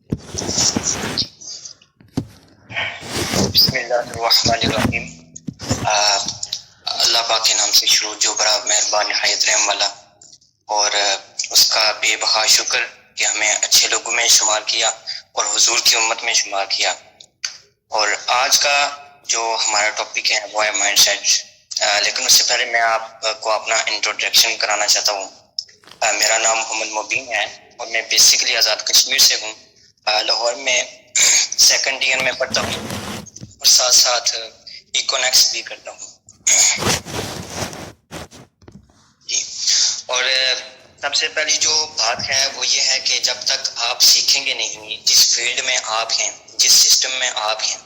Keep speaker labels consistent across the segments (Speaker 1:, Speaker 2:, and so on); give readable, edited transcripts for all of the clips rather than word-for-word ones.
Speaker 1: بسم اللہ الرحمن الرحیم۔ اللہ پاک کے نام سے شروع جو بڑا مہربان نہایت رحم والا، اور اس کا بے بہا شکر کہ ہمیں اچھے لوگوں میں شمار کیا اور حضور کی امت میں شمار کیا۔ اور آج کا جو ہمارا ٹاپک ہے وہ ہے مائنڈ سیٹ۔ لیکن اس سے پہلے میں آپ کو اپنا انٹروڈکشن کرانا چاہتا ہوں۔ میرا نام محمد مبین ہے اور میں بیسیکلی آزاد کشمیر سے ہوں۔ لاہور میں سیکنڈ ایئر میں پڑھتا ہوں اور ساتھ ساتھ ایکونکس بھی کرتا ہوں جی۔ اور سب سے پہلی جو بات ہے وہ یہ ہے کہ جب تک آپ سیکھیں گے نہیں، جس فیلڈ میں آپ ہیں، جس سسٹم میں آپ ہیں،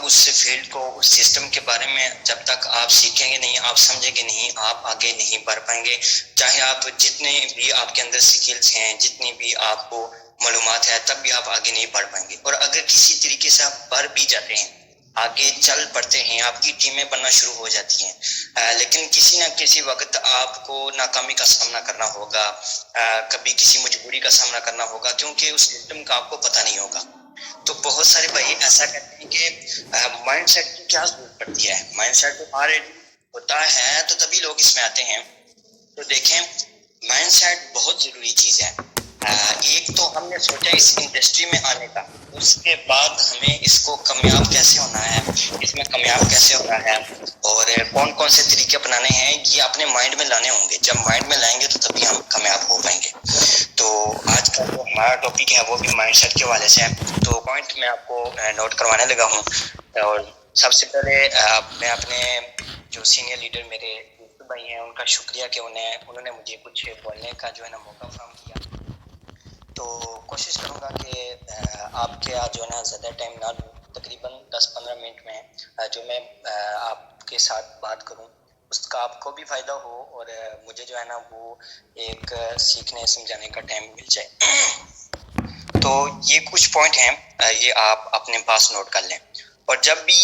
Speaker 1: اس فیلڈ کو، اس سسٹم کے بارے میں جب تک آپ سیکھیں گے نہیں، آپ سمجھیں گے نہیں، آپ آگے نہیں بڑھ پائیں گے۔ چاہے آپ جتنے بھی آپ کے اندر سکلز ہیں، جتنی بھی آپ کو معلومات ہے، تب بھی آپ آگے نہیں بڑھ پائیں گے۔ اور اگر کسی طریقے سے آپ بڑھ بھی جاتے ہیں، آگے چل پڑتے ہیں، آپ کی ٹیمیں بننا شروع ہو جاتی ہیں، لیکن کسی نہ کسی وقت آپ کو ناکامی کا سامنا کرنا ہوگا، کبھی کسی مجبوری کا سامنا کرنا ہوگا، کیونکہ اس سسٹم کا آپ کو پتہ نہیں ہوگا۔ تو بہت سارے بھائی ایسا کہتے ہیں کہ مائنڈ سیٹ کی کیا ضرورت پڑتی ہے، مائنڈ سیٹ تو آلریڈی ہوتا ہے تو تبھی لوگ اس میں آتے ہیں۔ تو دیکھیں، مائنڈ سیٹ بہت ضروری چیز ہے۔ ایک تو ہم نے سوچا اس انڈسٹری میں آنے کا، اس کے بعد ہمیں اس کو کامیاب کیسے ہونا ہے، اس میں کامیاب کیسے ہونا ہے، اور کون کون سے طریقے اپنانے ہیں، یہ اپنے مائنڈ میں لانے ہوں گے۔ جب مائنڈ میں لائیں گے تو تبھی ہم کامیاب ہو پائیں گے۔ تو آج کا جو ہمارا ٹاپک ہے وہ بھی مائنڈ سیٹ کے حوالے سے ہے۔ تو پوائنٹ میں آپ کو نوٹ کروانے لگا ہوں۔ اور سب سے پہلے میں اپنے جو سینئر لیڈر میرے بھائی ہیں ان کا شکریہ کہ انہوں نے مجھے کچھ بولنے کا جو ہے نا موقع فراہم کیا۔ تو کوشش کروں گا کہ آپ کے جو ہے نا زیادہ ٹائم نہ لوں، تقریباً 10-15 منٹ میں جو میں آپ کے ساتھ بات کروں اس کا آپ کو بھی فائدہ ہو، اور مجھے جو ہے نا وہ ایک سیکھنے سمجھانے کا ٹائم مل جائے۔ تو یہ کچھ پوائنٹ ہیں، یہ آپ اپنے پاس نوٹ کر لیں۔ اور جب بھی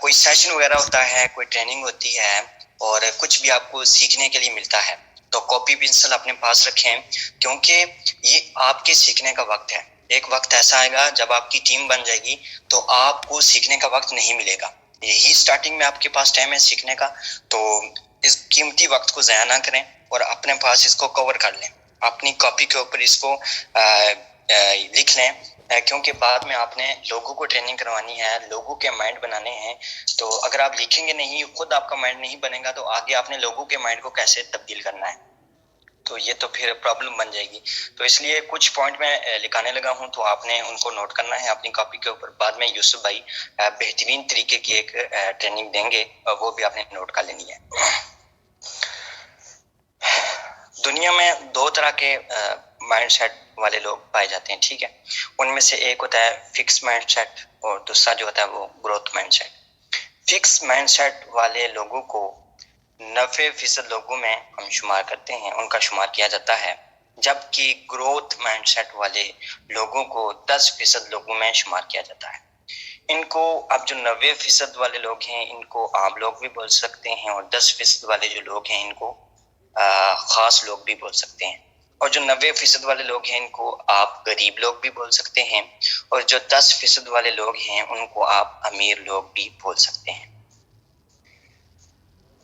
Speaker 1: کوئی سیشن وغیرہ ہوتا ہے، کوئی ٹریننگ ہوتی ہے، اور کچھ بھی آپ کو سیکھنے کے لیے ملتا ہے تو کاپی پنسل اپنے پاس رکھیں، کیونکہ یہ آپ کے سیکھنے کا وقت ہے۔ ایک وقت ایسا آئے گا جب آپ کی ٹیم بن جائے گی تو آپ کو سیکھنے کا وقت نہیں ملے گا۔ یہی سٹارٹنگ میں آپ کے پاس ٹائم ہے سیکھنے کا، تو اس قیمتی وقت کو ضائع نہ کریں اور اپنے پاس اس کو کور کر لیں، اپنی کاپی کے اوپر اس کو لکھ لیں، کیونکہ بعد میں آپ نے لوگوں کو ٹریننگ کروانی ہے، لوگوں کے مائنڈ بنانے ہیں۔ تو اگر آپ لکھیں گے نہیں، خود آپ کا مائنڈ نہیں بنے گا، تو آگے آپ نے لوگوں کے مائنڈ کو کیسے تبدیل کرنا ہے، تو یہ تو پھر پرابلم بن جائے گی۔ تو اس لیے کچھ پوائنٹ میں لکھانے لگا ہوں، تو آپ نے ان کو نوٹ کرنا ہے اپنی کاپی کے اوپر۔ بعد میں یوسف بھائی بہترین طریقے کی ایک ٹریننگ دیں گے، وہ بھی آپ نے نوٹ کر لینی ہے۔ دنیا میں دو طرح کے مائنڈ سیٹ والے لوگ پائے جاتے ہیں، ٹھیک ہے۔ ان میں سے ایک ہوتا ہے فکس مائنڈ سیٹ، اور دوسرا جو ہوتا ہے وہ growth mindset. Fix mindset والے لوگوں کو 90% لوگوں میں ہم شمار کرتے ہیں، ان کا شمار کیا جاتا ہے، جبکہ گروتھ مائنڈ سیٹ والے لوگوں کو 10% لوگوں میں شمار کیا جاتا ہے۔ ان کو اب جو 90% والے لوگ ہیں ان کو عام لوگ بھی بول سکتے ہیں، اور 10% والے جو لوگ ہیں ان کو خاص لوگ بھی بول سکتے ہیں۔ اور جو 90% والے لوگ ہیں ان کو آپ غریب لوگ بھی بول سکتے ہیں، اور جو 10% والے لوگ ہیں ان کو آپ امیر لوگ بھی بول سکتے ہیں۔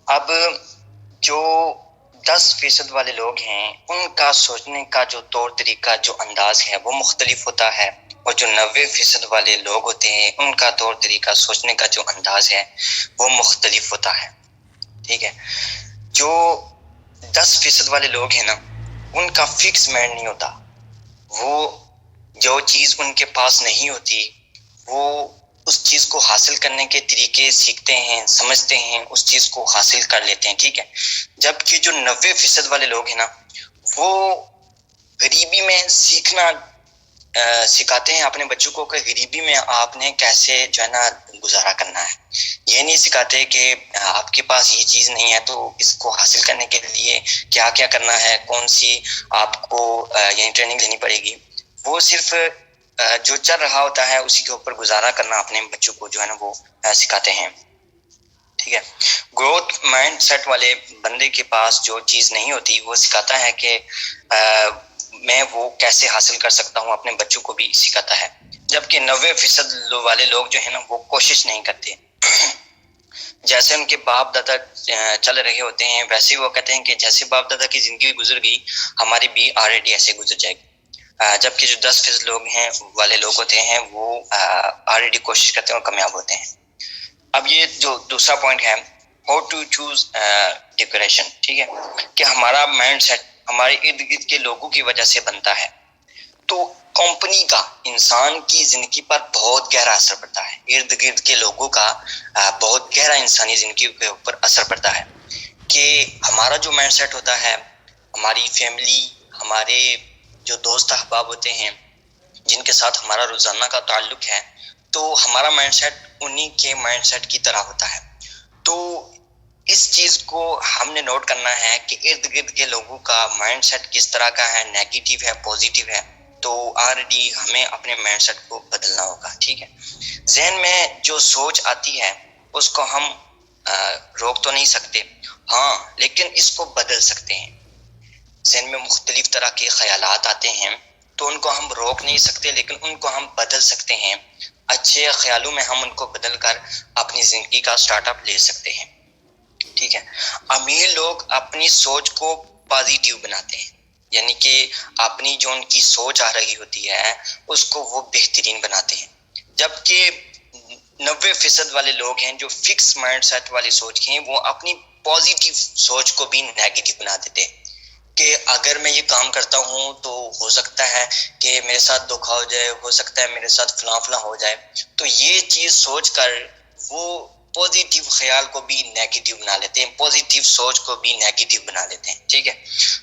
Speaker 1: اب جو 10% والے لوگ ہیں ان کا سوچنے کا جو طور طریقہ، جو انداز ہے وہ مختلف ہوتا ہے، اور جو 90% والے لوگ ہوتے ہیں ان کا طور طریقہ سوچنے کا جو انداز ہے وہ مختلف ہوتا ہے، ٹھیک ہے۔ جو 10% والے لوگ ہیں نا، ان کا فکس مائنڈ نہیں ہوتا، وہ جو چیز ان کے پاس نہیں ہوتی وہ اس چیز کو حاصل کرنے کے طریقے سیکھتے ہیں، سمجھتے ہیں، اس چیز کو حاصل کر لیتے ہیں، ٹھیک ہے۔ جبکہ جو 90% والے لوگ ہیں نا، وہ غریبی میں سیکھنا سکھاتے ہیں اپنے بچوں کو کہ غریبی میں آپ نے کیسے جو ہے نا گزارا کرنا ہے۔ یہ نہیں سکھاتے کہ آپ کے پاس یہ چیز نہیں ہے تو اس کو حاصل کرنے کے لیے کیا کیا کرنا ہے، کون سی آپ کو یعنی ٹریننگ لینی پڑے گی۔ وہ صرف جو چل رہا ہوتا ہے اسی کے اوپر گزارا کرنا اپنے بچوں کو جو ہے نا وہ سکھاتے ہیں، ٹھیک ہے۔ گروتھ مائنڈ سیٹ والے بندے کے پاس جو چیز نہیں ہوتی وہ سکھاتا ہے کہ میں وہ کیسے حاصل کر سکتا ہوں اپنے بچوں کو بھی سکھاتا ہے. جبکہ 90% والے لوگ جو ہیں نا وہ کوشش نہیں کرتے. جیسے ان کے باپ دادا چل رہے ہوتے ہیں ویسے وہ کہتے ہیں کہ جیسے باپ دادا کی زندگی گزر گئی ہماری بھی آلریڈی ایسے گزر جائے گی. جبکہ جو 10% لوگ ہیں والے لوگ ہوتے ہیں وہ آلریڈی کوشش کرتے ہیں اور کامیاب ہوتے ہیں. اب یہ جو دوسرا پوائنٹ ہے ہاؤ ٹو چوز ڈیکوریشن، ٹھیک ہے، کہ ہمارا مائنڈ سیٹ ہمارے ارد گرد کے لوگوں کی وجہ سے بنتا ہے. تو کمپنی کا انسان کی زندگی پر بہت گہرا اثر پڑتا ہے. ارد گرد کے لوگوں کا بہت گہرا انسانی زندگی کے اوپر اثر پڑتا ہے. کہ ہمارا جو مائنڈ سیٹ ہوتا ہے، ہماری فیملی، ہمارے جو دوست احباب ہوتے ہیں جن کے ساتھ ہمارا روزانہ کا تعلق ہے، تو ہمارا مائنڈ سیٹ انہی کے مائنڈ سیٹ کی طرح ہوتا ہے. تو اس چیز کو ہم نے نوٹ کرنا ہے کہ ارد گرد کے لوگوں کا مائنڈ سیٹ کس طرح کا ہے، نیگیٹو ہے، پازیٹیو ہے. تو آلریڈی ہمیں اپنے مائنڈ سیٹ کو بدلنا ہوگا. ٹھیک ہے، ذہن میں جو سوچ آتی ہے اس کو ہم روک تو نہیں سکتے، ہاں لیکن اس کو بدل سکتے ہیں. ذہن میں مختلف طرح کے خیالات آتے ہیں تو ان کو ہم روک نہیں سکتے لیکن ان کو ہم بدل سکتے ہیں. اچھے خیالوں میں ہم ان کو بدل کر اپنی زندگی کا سٹارٹ اپ لے سکتے ہیں. ٹھیک ہے، امیر لوگ اپنی سوچ کو پازیٹیو بناتے ہیں، یعنی کہ اپنی جو ان کی سوچ آ رہی ہوتی ہے اس کو وہ بہترین بناتے ہیں. جبکہ 90% والے لوگ ہیں جو فکس مائنڈ سیٹ والی سوچ کے ہیں وہ اپنی پازیٹیو سوچ کو بھی نیگیٹو بنا دیتے ہیں. کہ اگر میں یہ کام کرتا ہوں تو ہو سکتا ہے کہ میرے ساتھ دھوکا ہو جائے، ہو سکتا ہے میرے ساتھ فلاں فلاں ہو جائے. تو یہ چیز سوچ کر وہ پازیٹیو خیال کو بھی نیگیٹو بنا لیتے ہیں، پازیٹیو سوچ کو بھی نیگیٹو بنا لیتے ہیں. ٹھیک ہے،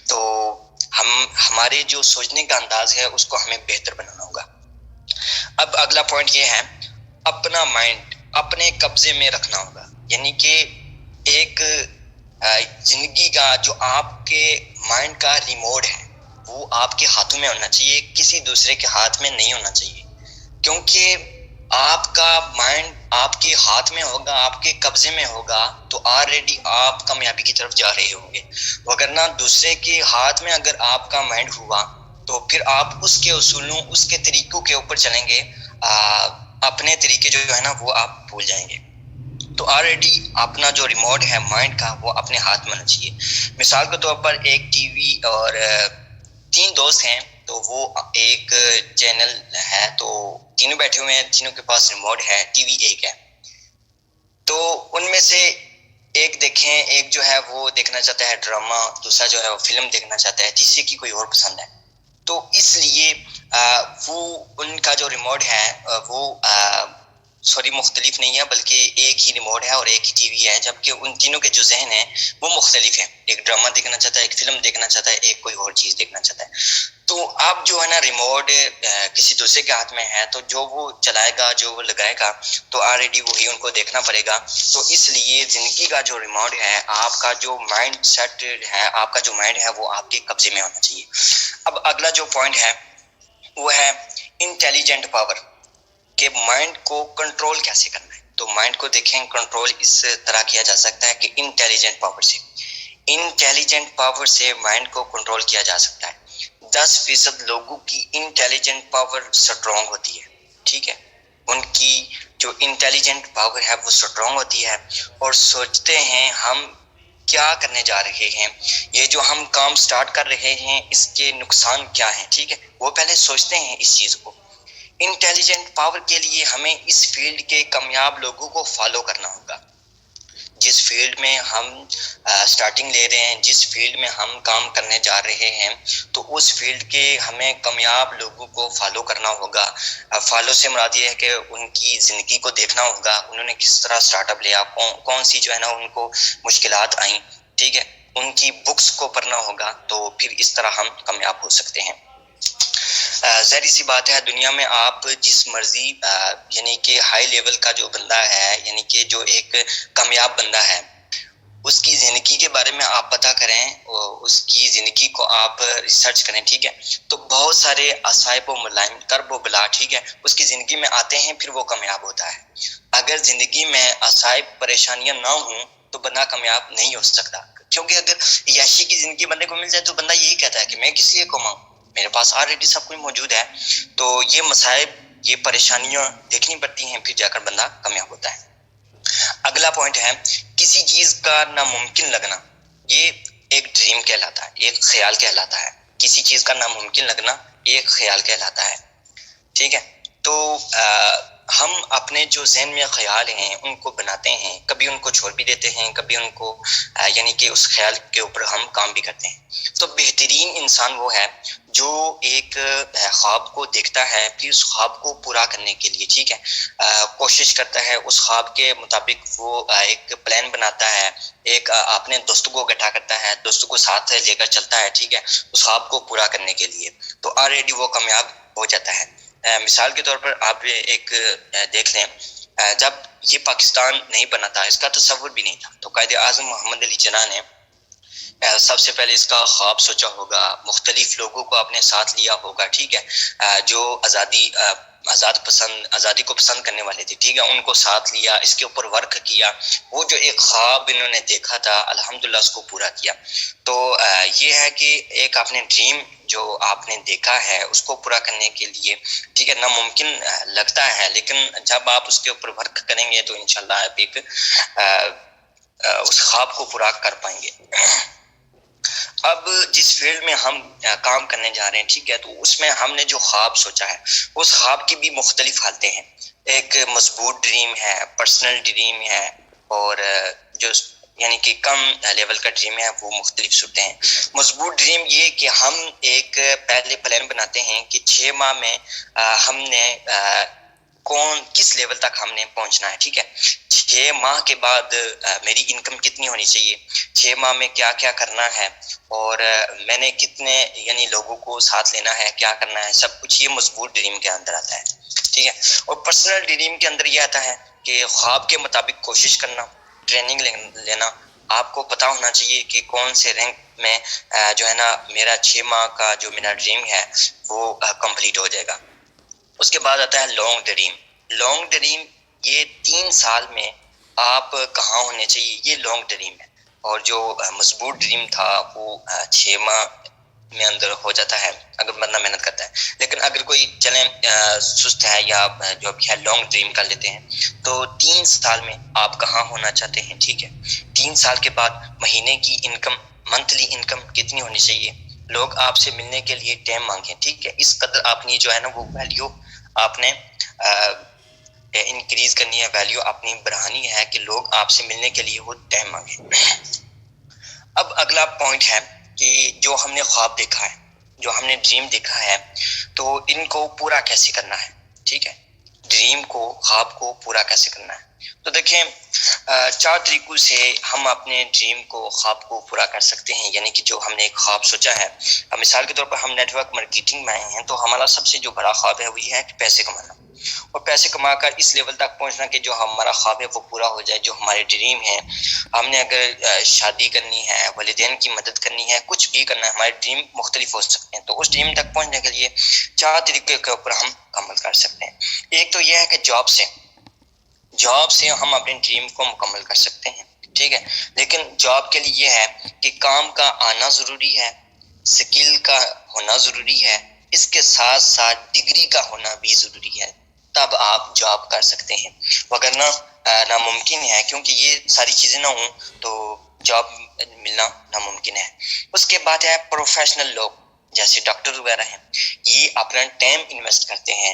Speaker 1: تو ہمارے جو سوچنے کا انداز ہے اس کو ہمیں بہتر بنانا ہوگا. اب اگلا پوائنٹ یہ ہے اپنا مائنڈ اپنے قبضے میں رکھنا ہوگا. یعنی کہ ایک زندگی کا جو آپ کے مائنڈ کا ریموٹ ہے وہ آپ کے ہاتھوں میں ہونا چاہیے، کسی دوسرے کے ہاتھ میں نہیں ہونا چاہیے. کیونکہ آپ کا مائنڈ آپ کے ہاتھ میں ہوگا، آپ کے قبضے میں ہوگا تو آلریڈی آپ کامیابی کی طرف جا رہے ہوں گے. وگرنہ دوسرے کے ہاتھ میں اگر آپ کا مائنڈ ہوا تو پھر آپ اس کے اصولوں، اس کے طریقوں کے اوپر چلیں گے، اپنے طریقے جو ہے نا وہ آپ بھول جائیں گے. تو آلریڈی اپنا جو ریموٹ ہے مائنڈ کا وہ اپنے ہاتھ میں ہونا چاہیے. مثال کے طور پر ایک ٹی وی اور 3 دوست ہیں تو وہ ایک چینل ہے، تو تینوں بیٹھے ہوئے ہیں، تینوں کے پاس ریموٹ ہے، ٹی وی ایک ہے. تو ان میں سے ایک دیکھیں، ایک جو ہے وہ دیکھنا چاہتا ہے ڈرامہ، دوسرا جو ہے وہ فلم دیکھنا چاہتا ہے، تیسرے کی کوئی اور پسند ہے. تو اس لیے وہ ان کا جو ریموٹ ہے وہ مختلف نہیں ہے بلکہ ایک ہی ریموٹ ہے اور ایک ہی ٹی وی ہے. جبکہ ان تینوں کے جو ذہن ہیں وہ مختلف ہیں، ایک ڈرامہ دیکھنا چاہتا ہے، ایک فلم دیکھنا چاہتا ہے، ایک کوئی اور چیز دیکھنا چاہتا ہے. تو اب جو ہے نا ریموٹ کسی دوسرے کے ہاتھ میں ہے تو جو وہ چلائے گا، جو وہ لگائے گا تو آلریڈی وہی ان کو دیکھنا پڑے گا. تو اس لیے زندگی کا جو ریموٹ ہے، آپ کا جو مائنڈ سیٹ ہے، آپ کا جو مائنڈ ہے وہ آپ کے قبضے میں ہونا چاہیے. اب اگلا جو پوائنٹ ہے وہ ہے انٹیلیجنٹ پاور، کہ مائنڈ کو کنٹرول کیسے کرنا ہے. تو مائنڈ کو دیکھیں کنٹرول اس طرح کیا جا سکتا ہے کہ انٹیلیجنٹ پاور سے مائنڈ کو کنٹرول کیا جا سکتا ہے. 10% لوگوں کی انٹیلیجنٹ پاور سٹرونگ ہوتی ہے. ٹھیک ہے، ان کی جو انٹیلیجنٹ پاور ہے وہ سٹرونگ ہوتی ہے اور سوچتے ہیں ہم کیا کرنے جا رہے ہیں، یہ جو ہم کام سٹارٹ کر رہے ہیں اس کے نقصان کیا ہیں. ٹھیک ہے، وہ پہلے سوچتے ہیں اس چیز کو. انٹیلیجنٹ پاور کے لیے ہمیں اس فیلڈ کے کامیاب لوگوں کو فالو کرنا ہوگا. جس فیلڈ میں ہم سٹارٹنگ لے رہے ہیں، جس فیلڈ میں ہم کام کرنے جا رہے ہیں، تو اس فیلڈ کے ہمیں کامیاب لوگوں کو فالو کرنا ہوگا. فالو سے مراد یہ ہے کہ ان کی زندگی کو دیکھنا ہوگا، انہوں نے کس طرح سٹارٹ اپ لیا، کون سی جو ہے نا ان کو مشکلات آئیں. ٹھیک ہے، ان کی بکس کو پڑھنا ہوگا تو پھر اس طرح ہم کامیاب ہو سکتے ہیں. ظاہری سی بات ہے دنیا میں آپ جس مرضی یعنی کہ ہائی لیول کا جو بندہ ہے، یعنی کہ جو ایک کامیاب بندہ ہے، اس کی زندگی کے بارے میں آپ پتہ کریں، اس کی زندگی کو آپ ریسرچ کریں. ٹھیک ہے، تو بہت سارے عصائب و ملائم، کرب و بلا، ٹھیک ہے، اس کی زندگی میں آتے ہیں، پھر وہ کامیاب ہوتا ہے. اگر زندگی میں عصائب پریشانیاں نہ ہوں تو بندہ کامیاب نہیں ہو سکتا. کیونکہ اگر یاشی کی زندگی بندے کو مل جائے تو بندہ یہی کہتا ہے کہ میں کس لیے کماؤں، میرے پاس آلریڈی سب کچھ موجود ہے. تو یہ مصائب، یہ پریشانیاں دیکھنی پڑتی ہیں، پھر جا کر بندہ کامیاب ہوتا ہے. اگلا پوائنٹ ہے کسی چیز کا ناممکن لگنا. یہ ایک ڈریم کہلاتا ہے، ایک خیال کہلاتا ہے. کسی چیز کا ناممکن لگنا یہ ایک خیال کہلاتا ہے. ٹھیک ہے. تو ہم اپنے جو ذہن میں خیال ہیں ان کو بناتے ہیں، کبھی ان کو چھوڑ بھی دیتے ہیں، کبھی ان کو یعنی کہ اس خیال کے اوپر ہم کام بھی کرتے ہیں. تو بہترین انسان وہ ہے جو ایک خواب کو دیکھتا ہے، پھر اس خواب کو پورا کرنے کے لیے، ٹھیک ہے، کوشش کرتا ہے. اس خواب کے مطابق وہ ایک پلان بناتا ہے، ایک اپنے دوستوں کو اکٹھا کرتا ہے، دوستوں کو ساتھ لے کر چلتا ہے، ٹھیک ہے، اس خواب کو پورا کرنے کے لیے. تو آلریڈی وہ کامیاب ہو جاتا ہے. مثال کے طور پر آپ ایک دیکھ لیں، جب یہ پاکستان نہیں بنا تھا، اس کا تصور بھی نہیں تھا، تو قائد اعظم محمد علی جناح نے سب سے پہلے اس کا خواب سوچا ہوگا، مختلف لوگوں کو اپنے ساتھ لیا ہوگا، ٹھیک ہے، جو آزادی کو پسند کرنے والے تھے، ٹھیک ہے، ان کو ساتھ لیا، اس کے اوپر ورک کیا. وہ جو ایک خواب انہوں نے دیکھا تھا، الحمدللہ اس کو پورا کیا. تو یہ ہے کہ ایک آپ نے ڈریم جو آپ نے دیکھا ہے اس کو پورا کرنے کے لیے، ٹھیک ہے، ناممکن لگتا ہے، لیکن جب آپ اس کے اوپر ورک کریں گے تو انشاءاللہ آپ ایک اس خواب کو پورا کر پائیں گے. اب جس فیلڈ میں ہم کام کرنے جا رہے ہیں، ٹھیک ہے، تو اس میں ہم نے جو خواب سوچا ہے اس خواب کی بھی مختلف حالتیں ہیں. ایک مضبوط ڈریم ہے، پرسنل ڈریم ہے، اور جو یعنی کہ کم لیول کا ڈریم ہے وہ مختلف صورتیں ہیں. مضبوط ڈریم یہ کہ ہم ایک پہلے پلان بناتے ہیں کہ 6 ماہ میں ہم نے کس لیول تک ہم نے پہنچنا ہے، ٹھیک ہے. 6 ماہ کے بعد میری انکم کتنی ہونی چاہیے، 6 ماہ میں کیا کیا کرنا ہے، اور میں نے کتنے یعنی لوگوں کو ساتھ لینا ہے، کیا کرنا ہے، سب کچھ یہ مضبوط ڈریم کے اندر آتا ہے. ٹھیک ہے. اور پرسنل ڈریم کے اندر یہ آتا ہے کہ خواب کے مطابق کوشش کرنا، ٹریننگ لینا. آپ کو پتا ہونا چاہیے کہ کون سے رینک میں جو ہے نا میرا 6 ماہ کا جو میرا ڈریم ہے وہ کمپلیٹ ہو جائے گا. اس کے بعد آتا ہے لانگ ڈریم. لانگ ڈریم یہ 3 سال میں آپ کہاں ہونے چاہیے، یہ لانگ ڈریم ہے. اور جو مضبوط ڈریم تھا وہ 6 ماہ میں اندر ہو جاتا ہے اگر بندہ محنت کرتا ہے. لیکن اگر کوئی چلیں سست ہے یا جو ابھی ہے لانگ ڈریم کر لیتے ہیں، تو 3 سال میں آپ کہاں ہونا چاہتے ہیں، ٹھیک ہے. 3 سال کے بعد مہینے کی انکم، منتھلی انکم کتنی ہونی چاہیے، لوگ آپ سے ملنے کے لیے ٹائم مانگیں، ٹھیک ہے. اس قدر آپ نے جو ہے نا وہ ویلیو آپ نے انکریز کرنی ہے، ویلیو اپنی بڑھانی ہے کہ لوگ آپ سے ملنے کے لیے وہ ٹائم مانگیں. اب اگلا پوائنٹ ہے کہ جو ہم نے خواب دیکھا ہے، جو ہم نے ڈریم دیکھا ہے، تو ان کو پورا کیسے کرنا ہے، ٹھیک ہے. ڈریم کو، خواب کو پورا کیسے کرنا ہے. تو دیکھیں 4 طریقوں سے ہم اپنے ڈریم کو، خواب کو پورا کر سکتے ہیں. یعنی کہ جو ہم نے ایک خواب سوچا ہے، مثال کے طور پر ہم نیٹ ورک مارکیٹنگ میں آئے ہیں، تو ہمارا سب سے جو بڑا خواب ہے وہ یہ ہے کہ پیسے کمانا، اور پیسے کما کر اس لیول تک پہنچنا کہ جو ہمارا خواب ہے وہ پورا ہو جائے. جو ہمارے ڈریم ہے، ہم نے اگر شادی کرنی ہے، والدین کی مدد کرنی ہے، کچھ بھی کرنا ہے، ہمارے ڈریم مختلف ہو سکتے ہیں. تو اس ڈریم تک پہنچنے کے لیے 4 طریقے کے اوپر ہم عمل کر سکتے ہیں. ایک تو یہ ہے کہ جاب سے ہم اپنے ڈریم کو مکمل کر سکتے ہیں، ٹھیک ہے. لیکن جاب کے لیے یہ ہے کہ کام کا آنا ضروری ہے، سکل کا ہونا ضروری ہے، اس کے ساتھ ساتھ ڈگری کا ہونا بھی ضروری ہے، تب آپ جاب کر سکتے ہیں. وگرنہ ناممکن ہے، کیونکہ یہ ساری چیزیں نہ ہوں تو جاب ملنا ناممکن ہے. اس کے بعد ہے پروفیشنل لوگ جیسے ڈاکٹر وغیرہ ہیں، یہ اپنا ٹائم انویسٹ کرتے ہیں.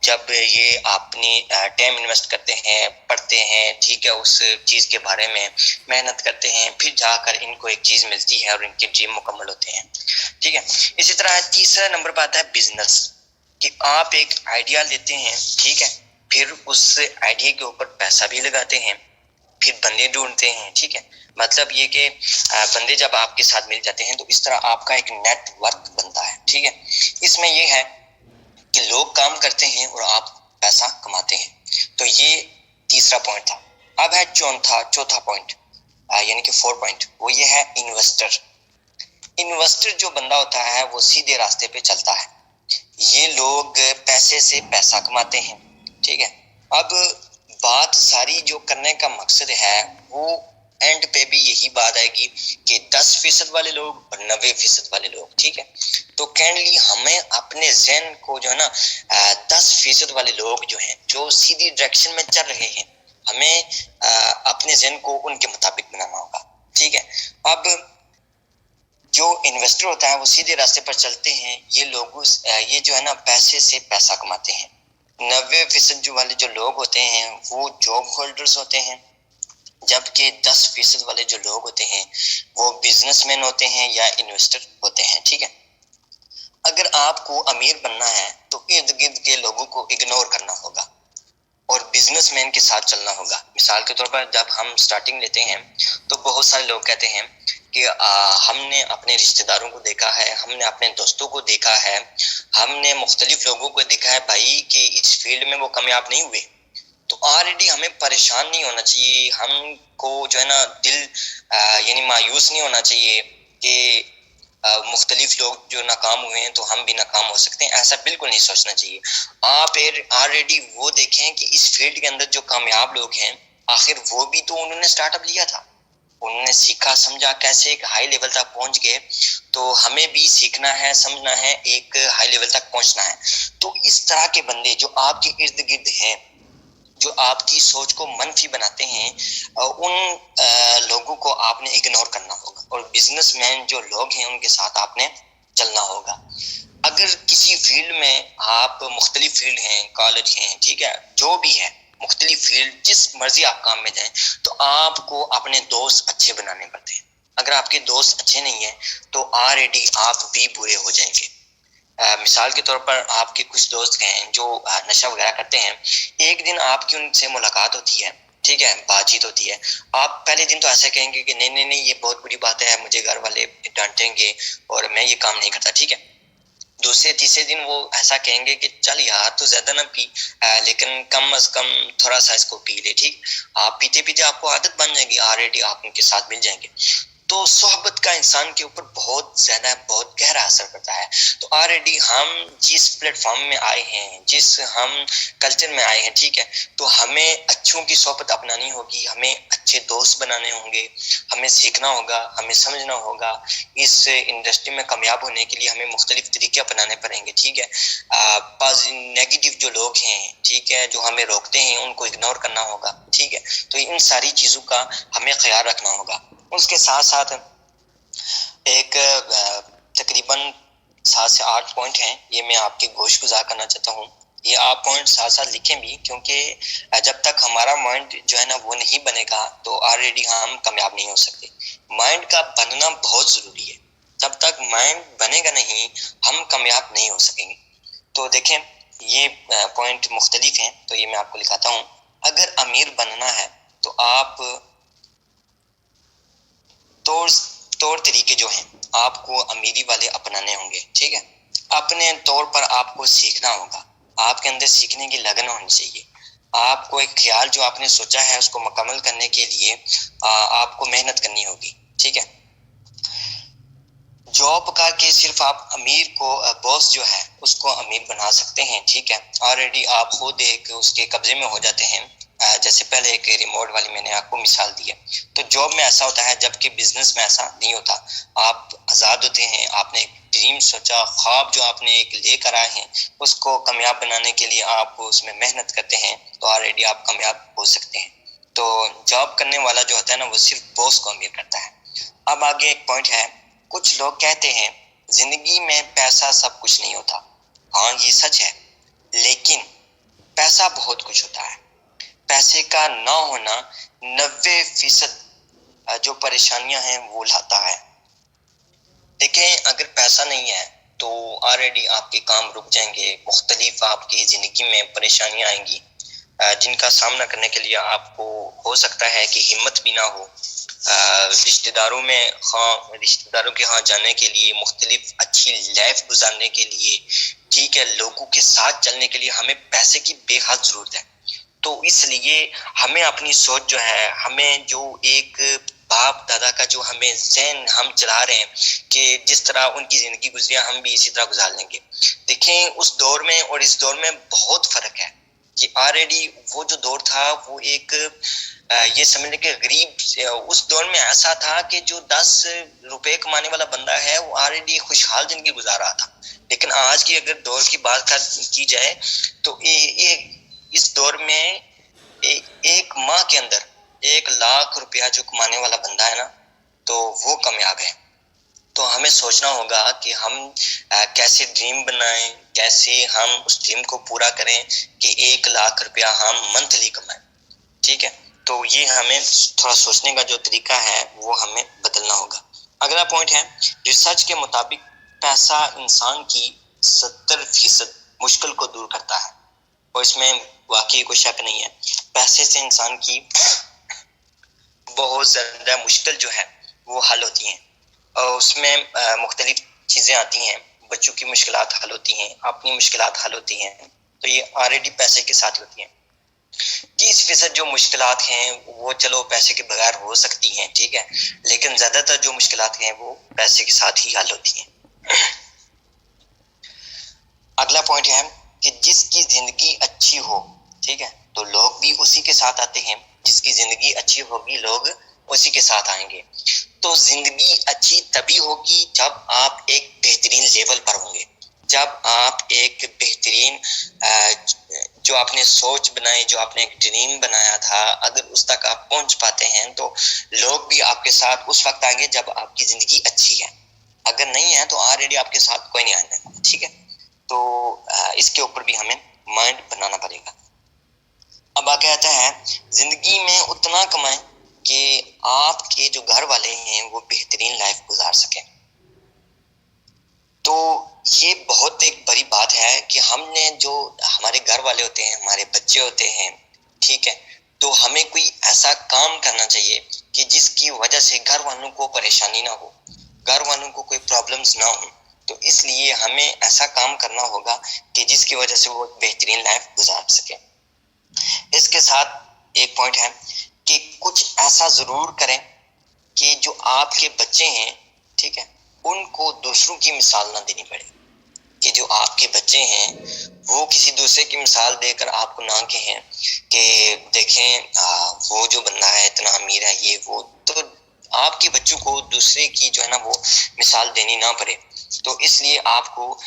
Speaker 1: جب یہ اپنی ٹائم انویسٹ کرتے ہیں، پڑھتے ہیں، ٹھیک ہے، اس چیز کے بارے میں محنت کرتے ہیں، پھر جا کر ان کو ایک چیز ملتی ہے اور ان کے ڈریم مکمل ہوتے ہیں، ٹھیک ہے. اسی طرح تیسرا نمبر پہ آتا ہے بزنس، کہ آپ ایک آئیڈیا لیتے ہیں، ٹھیک ہے، پھر اس آئیڈیا کے اوپر پیسہ بھی لگاتے ہیں، پھر بندے ڈھونڈتے ہیں، ٹھیک ہے. مطلب یہ کہ بندے جب آپ کے ساتھ مل جاتے ہیں تو اس طرح آپ کا ایک نیٹ ورک بنتا ہے، ٹھیک ہے. اس میں یہ ہے کہ لوگ کام کرتے ہیں اور آپ پیسہ کماتے ہیں. تو یہ تیسرا پوائنٹ تھا. اب ہے چوتھا پوائنٹ، یعنی کہ 4 پوائنٹ، وہ یہ ہے انویسٹر. انویسٹر جو بندہ ہوتا ہے وہ سیدھے راستے پہ چلتا ہے. یہ لوگ پیسے سے پیسہ کماتے ہیں، ٹھیک ہے. اب بات ساری جو کرنے کا مقصد ہے وہ اینڈ پہ بھی یہی بات آئے گی کہ 10% والے لوگ اور 90% والے لوگ. ٹھیک ہے, تو کائنڈلی ہمیں اپنے ذہن کو جو ہے نا 10% والے لوگ جو ہیں جو سیدھی ڈائریکشن میں چل رہے ہیں, ہمیں اپنے ذہن کو ان کے مطابق بنانا ہوگا. ٹھیک ہے, اب جو انویسٹر ہوتا ہے وہ سیدھے راستے پر چلتے ہیں, یہ لوگ یہ جو ہے نا پیسے سے پیسہ کماتے ہیں. 90% جو والے جو لوگ ہوتے ہیں وہ جاب ہولڈرز ہوتے ہیں, جبکہ 10% والے جو لوگ ہوتے ہیں وہ بزنس مین ہوتے ہیں یا انویسٹر ہوتے ہیں. ٹھیک ہے, اگر آپ کو امیر بننا ہے تو ارد گرد کے لوگوں کو اگنور کرنا ہوگا اور بزنس مین کے ساتھ چلنا ہوگا. مثال کے طور پر جب ہم سٹارٹنگ لیتے ہیں تو بہت سارے لوگ کہتے ہیں کہ ہم نے اپنے رشتہ داروں کو دیکھا ہے, ہم نے اپنے دوستوں کو دیکھا ہے, ہم نے مختلف لوگوں کو دیکھا ہے بھائی کہ اس فیلڈ میں وہ کامیاب نہیں ہوئے. تو آلریڈی ہمیں پریشان نہیں ہونا چاہیے, ہم کو جو ہے نا دل یعنی مایوس نہیں ہونا چاہیے کہ مختلف لوگ جو ناکام ہوئے ہیں تو ہم بھی ناکام ہو سکتے ہیں. ایسا بالکل نہیں سوچنا چاہیے. آپ آلریڈی وہ دیکھیں کہ اس فیلڈ کے اندر جو کامیاب لوگ ہیں آخر وہ بھی تو انہوں نے سٹارٹ اپ لیا تھا, انہوں نے سیکھا سمجھا کیسے ایک ہائی لیول تک پہنچ گئے. تو ہمیں بھی سیکھنا ہے, سمجھنا ہے, ایک ہائی لیول تک پہنچنا ہے. تو اس طرح کے بندے جو آپ کے ارد گرد ہیں, جو آپ کی سوچ کو منفی بناتے ہیں, ان لوگوں کو آپ نے اگنور کرنا ہوگا اور بزنس مین جو لوگ ہیں ان کے ساتھ آپ نے چلنا ہوگا. اگر کسی فیلڈ میں آپ مختلف فیلڈ ہیں, کالج ہیں, ٹھیک ہے, جو بھی ہے مختلف فیلڈ, جس مرضی آپ کام میں جائیں, تو آپ کو اپنے دوست اچھے بنانے پڑتے ہیں. اگر آپ کے دوست اچھے نہیں ہیں تو آلریڈی آپ بھی برے ہو جائیں گے. مثال کے طور پر آپ کے کچھ دوست ہیں جو نشہ وغیرہ کرتے ہیں, ایک دن آپ کی ان سے ملاقات ہوتی ہے, ٹھیک ہے, بات چیت ہوتی ہے, آپ پہلے دن تو ایسا کہیں گے کہ نہیں نہیں نہیں یہ بہت بری بات ہے, مجھے گھر والے ڈانٹیں گے اور میں یہ کام نہیں کرتا. ٹھیک ہے, دوسرے تیسرے دن وہ ایسا کہیں گے کہ چل یار تو زیادہ نہ پی, لیکن کم از کم تھوڑا سا اس کو پی لے. ٹھیک, آپ پیتے پیتے آپ کو عادت بن جائے گی, آلریڈی آپ ان کے ساتھ مل جائیں گے. تو صحبت کا انسان کے اوپر بہت زیادہ بہت گہرا اثر پڑتا ہے. تو آلریڈی ہم جس پلیٹ فارم میں آئے ہیں, جس ہم کلچر میں آئے ہیں, ٹھیک ہے, تو ہمیں اچھوں کی صحبت اپنانی ہوگی, ہمیں اچھے دوست بنانے ہوں گے, ہمیں سیکھنا ہوگا, ہمیں سمجھنا ہوگا. اس انڈسٹری میں کامیاب ہونے کے لیے ہمیں مختلف طریقے اپنانے پڑیں گے. ٹھیک ہے, نیگیٹو جو لوگ ہیں, ٹھیک ہے, جو ہمیں روکتے ہیں ان کو اگنور کرنا ہوگا. ٹھیک ہے, تو ان ساری چیزوں کا ہمیں خیال رکھنا ہوگا. اس کے ساتھ ساتھ ایک تقریباً 7 سے 8 پوائنٹ ہیں, یہ میں آپ کے گوش گزار کرنا چاہتا ہوں. یہ آپ پوائنٹ ساتھ ساتھ لکھیں بھی, کیونکہ جب تک ہمارا مائنڈ جو ہے نا وہ نہیں بنے گا تو آلریڈی ہم کامیاب نہیں ہو سکتے. مائنڈ کا بننا بہت ضروری ہے, جب تک مائنڈ بنے گا نہیں ہم کامیاب نہیں ہو سکیں گے. تو دیکھیں یہ پوائنٹ مختلف ہیں, تو یہ میں آپ کو لکھاتا ہوں. اگر امیر بننا ہے تو آپ طور طریقے جو ہیں آپ کو امیری والے اپنانے ہوں گے. ٹھیک ہے, اپنے طور پر آپ کو سیکھنا ہوگا, آپ کے اندر سیکھنے کی لگن ہونی چاہیے. آپ کو ایک خیال جو آپ نے سوچا ہے اس کو مکمل کرنے کے لیے آپ کو محنت کرنی ہوگی. ٹھیک ہے, جاب کر کے صرف آپ امیر کو باس جو ہے اس کو امیر بنا سکتے ہیں. ٹھیک ہے, آلریڈی آپ خود ایک اس کے قبضے میں ہو جاتے ہیں. جیسے پہلے ایک ریموٹ والی میں نے آپ کو مثال دی ہے. تو جاب میں ایسا ہوتا ہے, جبکہ بزنس میں ایسا نہیں ہوتا. آپ آزاد ہوتے ہیں, آپ نے ایک ڈریم سوچا, خواب جو آپ نے ایک لے کر آئے ہیں اس کو کامیاب بنانے کے لیے آپ اس میں محنت کرتے ہیں, تو آلریڈی آپ کامیاب ہو سکتے ہیں. تو جاب کرنے والا جو ہوتا ہے نا وہ صرف باس کو امیر کرتا ہے. اب آگے ایک پوائنٹ ہے, کچھ لوگ کہتے ہیں زندگی میں پیسہ سب کچھ نہیں ہوتا. ہاں یہ سچ ہے, لیکن پیسہ بہت کچھ ہوتا ہے. پیسے کا نہ ہونا 90% جو پریشانیاں ہیں وہ لاتا ہے. دیکھیں اگر پیسہ نہیں ہے تو آلریڈی آپ کے کام رک جائیں گے, مختلف آپ کی زندگی میں پریشانیاں آئیں گی جن کا سامنا کرنے کے لیے آپ کو ہو سکتا ہے کہ ہمت بھی نہ ہو. رشتہ داروں کے ہاں جانے کے لیے, مختلف اچھی لائف گزارنے کے لیے, ٹھیک ہے, لوگوں کے ساتھ چلنے کے لیے ہمیں پیسے کی بے حد ضرورت ہے. تو اس لیے ہمیں اپنی سوچ جو ہے, ہمیں جو ایک باپ دادا کا جو ہمیں ذہن ہم چلا رہے ہیں کہ جس طرح ان کی زندگی گزری ہم بھی اسی طرح گزار لیں گے. دیکھیں اس دور میں اور اس دور میں بہت فرق ہے. کہ آلریڈی وہ جو دور تھا وہ ایک یہ سمجھنے کہ غریب، اس دور میں ایسا تھا کہ جو 10 روپے کمانے والا بندہ ہے وہ آلریڈی خوشحال زندگی گزار رہا تھا. لیکن آج کی اگر دور کی بات کی جائے تو اس دور میں ایک ماہ کے اندر 1,00,000 روپیہ جو کمانے والا بندہ ہے نا تو وہ کامیاب ہے. تو ہمیں سوچنا ہوگا کہ ہم کیسے ڈریم بنائیں، کیسے ہم اس ڈریم کو پورا کریں کہ 1,00,000 روپیہ ہم منتھلی کمائیں. ٹھیک ہے، تو یہ ہمیں تھوڑا سوچنے کا جو طریقہ ہے وہ ہمیں بدلنا ہوگا. اگلا پوائنٹ ہے، ریسرچ کے مطابق پیسہ انسان کی 70% مشکل کو دور کرتا ہے، اور اس میں واقعی کوئی شک نہیں ہے. پیسے سے انسان کی بہت زیادہ مشکل جو ہے وہ حل ہوتی ہیں، اور اس میں مختلف چیزیں آتی ہیں. بچوں کی مشکلات حل ہوتی ہیں، اپنی مشکلات حل ہوتی ہیں، تو یہ آلریڈی پیسے کے ساتھ ہوتی ہیں. 30% جو مشکلات ہیں وہ چلو پیسے کے بغیر ہو سکتی ہیں، ٹھیک ہے، لیکن زیادہ تر جو مشکلات ہیں وہ پیسے کے ساتھ ہی حل ہوتی ہیں. اگلا پوائنٹ ہے کہ جس کی زندگی اچھی ہو، ٹھیک ہے، تو لوگ بھی اسی کے ساتھ آتے ہیں. جس کی زندگی اچھی ہوگی لوگ اسی کے ساتھ آئیں گے. تو زندگی اچھی تبھی ہوگی جب آپ ایک بہترین لیول پر ہوں گے، جب آپ ایک بہترین جو آپ نے سوچ بنائی، جو آپ نے ایک ڈریم بنایا تھا، اگر اس تک آپ پہنچ پاتے ہیں تو لوگ بھی آپ کے ساتھ اس وقت آئیں گے جب آپ کی زندگی اچھی ہے. اگر نہیں ہے تو آلریڈی آپ کے ساتھ کوئی نہیں آنا. ٹھیک ہے، تو اس کے اوپر بھی ہمیں مائنڈ بنانا پڑے گا. اب آگے آتا ہے، زندگی میں اتنا کمائیں کہ آپ کے جو گھر والے ہیں وہ بہترین لائف گزار سکیں. تو یہ بہت ایک بڑی بات ہے کہ ہم نے جو ہمارے گھر والے ہوتے ہیں، ہمارے بچے ہوتے ہیں، ٹھیک ہے، تو ہمیں کوئی ایسا کام کرنا چاہیے کہ جس کی وجہ سے گھر والوں کو پریشانی نہ ہو، گھر والوں کو کوئی پرابلمز نہ ہوں. تو اس لیے ہمیں ایسا کام کرنا ہوگا کہ جس کی وجہ سے وہ بہترین لائف گزار سکے. اس کے ساتھ ایک پوائنٹ ہے کہ کچھ ایسا ضرور کریں کہ جو آپ کے بچے ہیں، ٹھیک ہے، ان کو دوسروں کی مثال نہ دینی پڑے. کہ جو آپ کے بچے ہیں وہ کسی دوسرے کی مثال دے کر آپ کو نہ کہیں کہ دیکھیں وہ جو بندہ ہے اتنا امیر ہے، یہ وہ. تو آپ کے بچوں کو دوسرے کی جو ہے نا وہ مثال دینی نہ پڑے. تو اس لیے آپ کو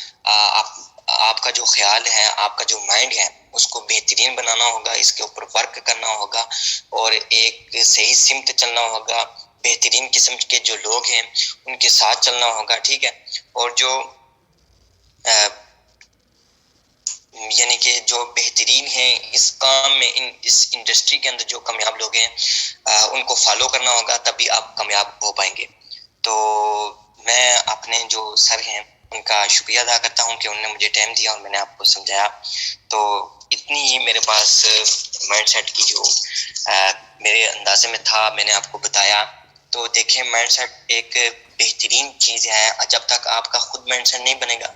Speaker 1: آپ کا جو خیال ہے، آپ کا جو مائنڈ ہے، اس کو بہترین بنانا ہوگا، اس کے اوپر ورک کرنا ہوگا اور ایک صحیح سمت چلنا ہوگا. بہترین قسم کے جو لوگ ہیں ان کے ساتھ چلنا ہوگا، ٹھیک ہے. اور جو یعنی کہ جو بہترین ہیں اس کام میں، اس انڈسٹری کے اندر جو کامیاب لوگ ہیں ان کو فالو کرنا ہوگا، تبھی آپ کامیاب ہو پائیں گے. تو میں اپنے جو سر ہیں ان کا شکریہ ادا کرتا ہوں کہ انہوں نے مجھے ٹائم دیا اور میں نے آپ کو سمجھایا. تو اتنی ہی میرے پاس مائنڈ سیٹ کی جو میرے اندازے میں تھا میں نے آپ کو بتایا. تو دیکھیں مائنڈ سیٹ ایک بہترین چیز ہے. جب تک آپ کا خود مائنڈ سیٹ نہیں بنے گا